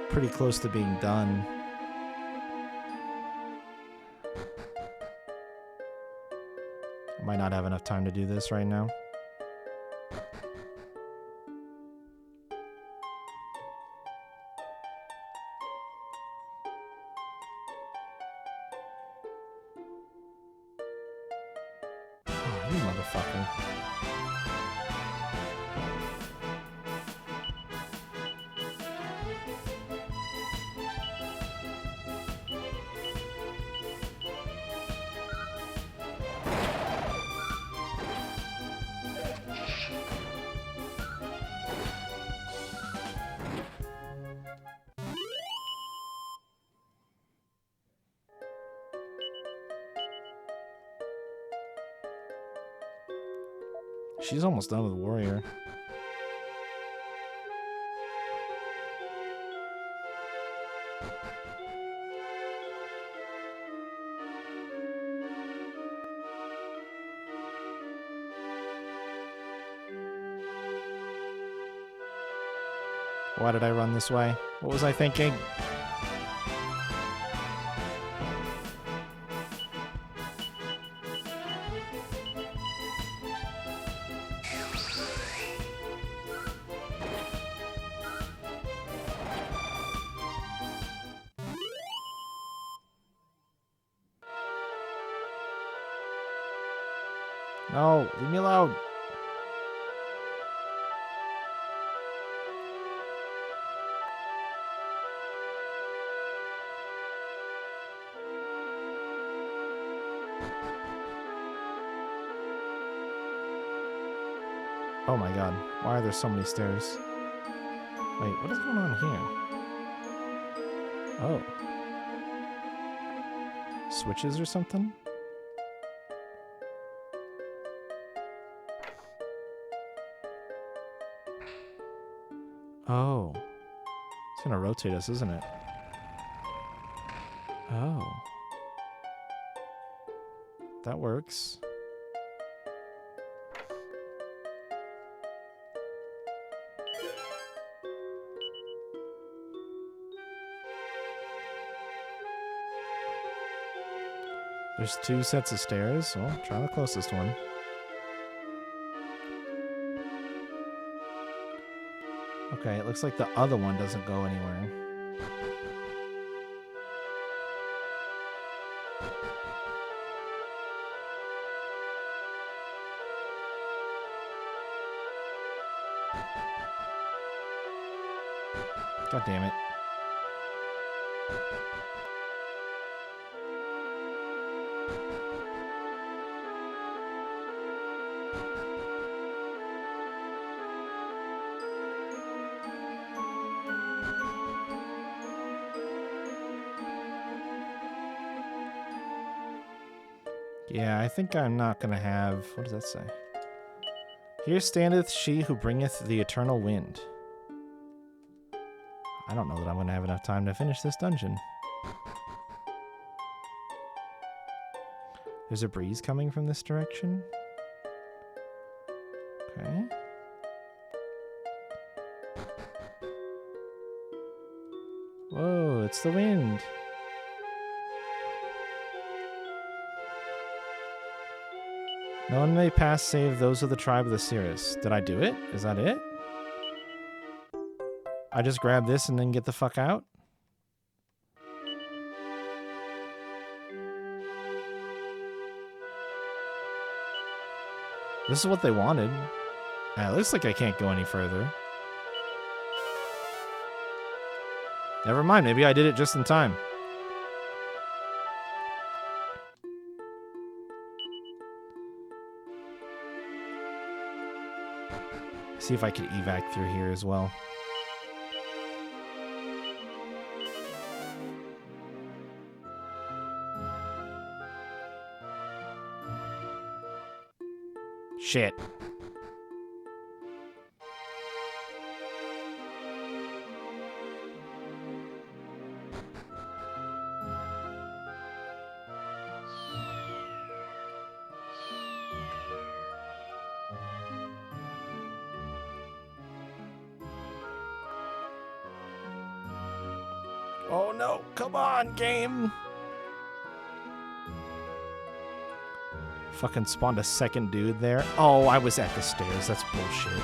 pretty close to being done. Might not have enough time to do this right now. Oh, you motherfucker. She's almost done with Warrior. Why did I run this way? What was I thinking? No, leave me alone. Oh my god, why are there so many stairs? Wait, what is going on here? Oh. Switches or something? Oh. It's gonna rotate us, isn't it? Oh. That works. There's 2 sets of stairs. Well, try the closest one. Okay, it looks like the other one doesn't go anywhere. God damn it. Yeah, I think I'm not gonna have... What does that say? Here standeth she who bringeth the eternal wind. I don't know that I'm gonna have enough time to finish this dungeon. There's a breeze coming from this direction. Okay. Whoa, it's the wind. No one may pass save those of the tribe of the Cirrus. Did I do it? Is that it? I just grab this and then get the fuck out? This is what they wanted. It looks like I can't go any further. Never mind, maybe I did it just in time. See if I can evac through here as well. Shit. Oh no, come on, game. Fucking spawned a second dude there. Oh, I was at the stairs. That's bullshit.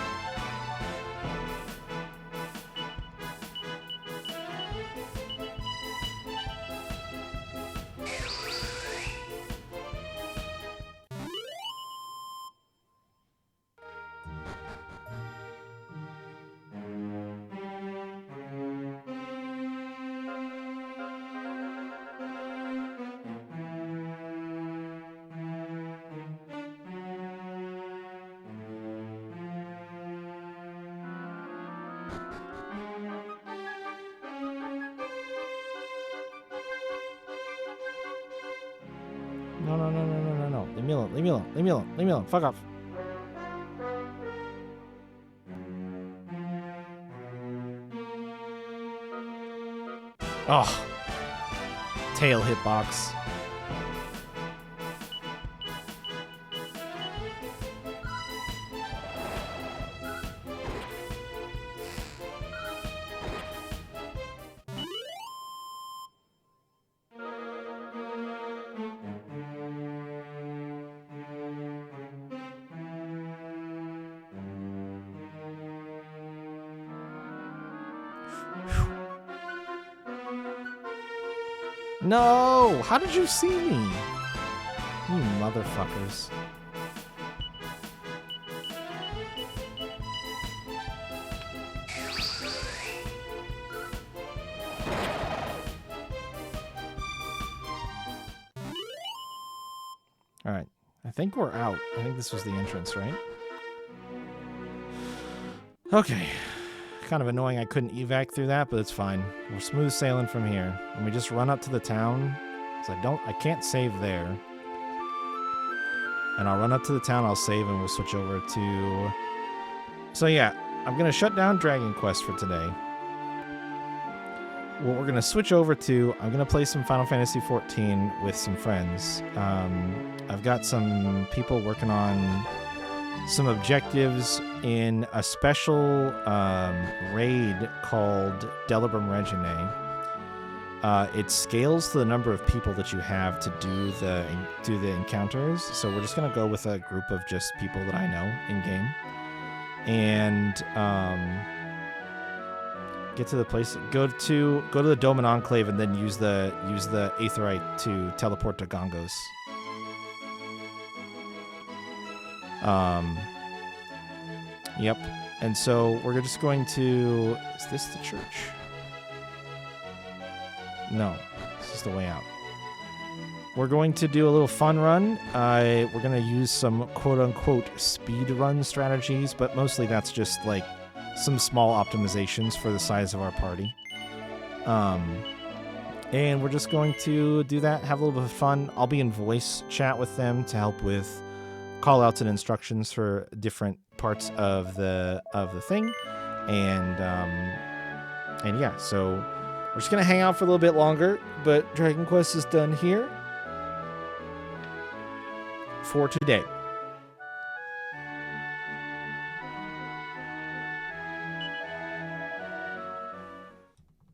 No, no, no, no, no, no, no. Leave me alone. Leave me alone. Leave me alone. Leave me alone. Fuck off. Oh. Tail hitbox. No! How did you see me? You motherfuckers. Alright. I think we're out. I think this was the entrance, right? Okay. Kind of annoying I couldn't evac through that, but it's fine. We're smooth sailing from here. And we just run up to the town. Because I can't save there. And I'll run up to the town, I'll save, and we'll switch over to... So yeah, I'm going to shut down Dragon Quest for today. What we're going to switch over to, I'm going to play some Final Fantasy XIV with some friends. I've got some people working on some objectives in a special raid called Delibram Regine. It scales to the number of people that you have to do the encounters. So we're just gonna go with a group of just people that I know in game, and get to the place. Go to the Doman Enclave, and then use the Aetherite to teleport to Gongos. Yep. And so we're just going to... Is this the church? No. This is the way out. We're going to do a little fun run. We're going to use some quote-unquote speed run strategies, but mostly that's just like some small optimizations for the size of our party. And we're just going to do that, have a little bit of fun. I'll be in voice chat with them to help with call-outs and instructions for different parts of the thing, and yeah, so we're just gonna hang out for a little bit longer, but Dragon Quest is done here for today.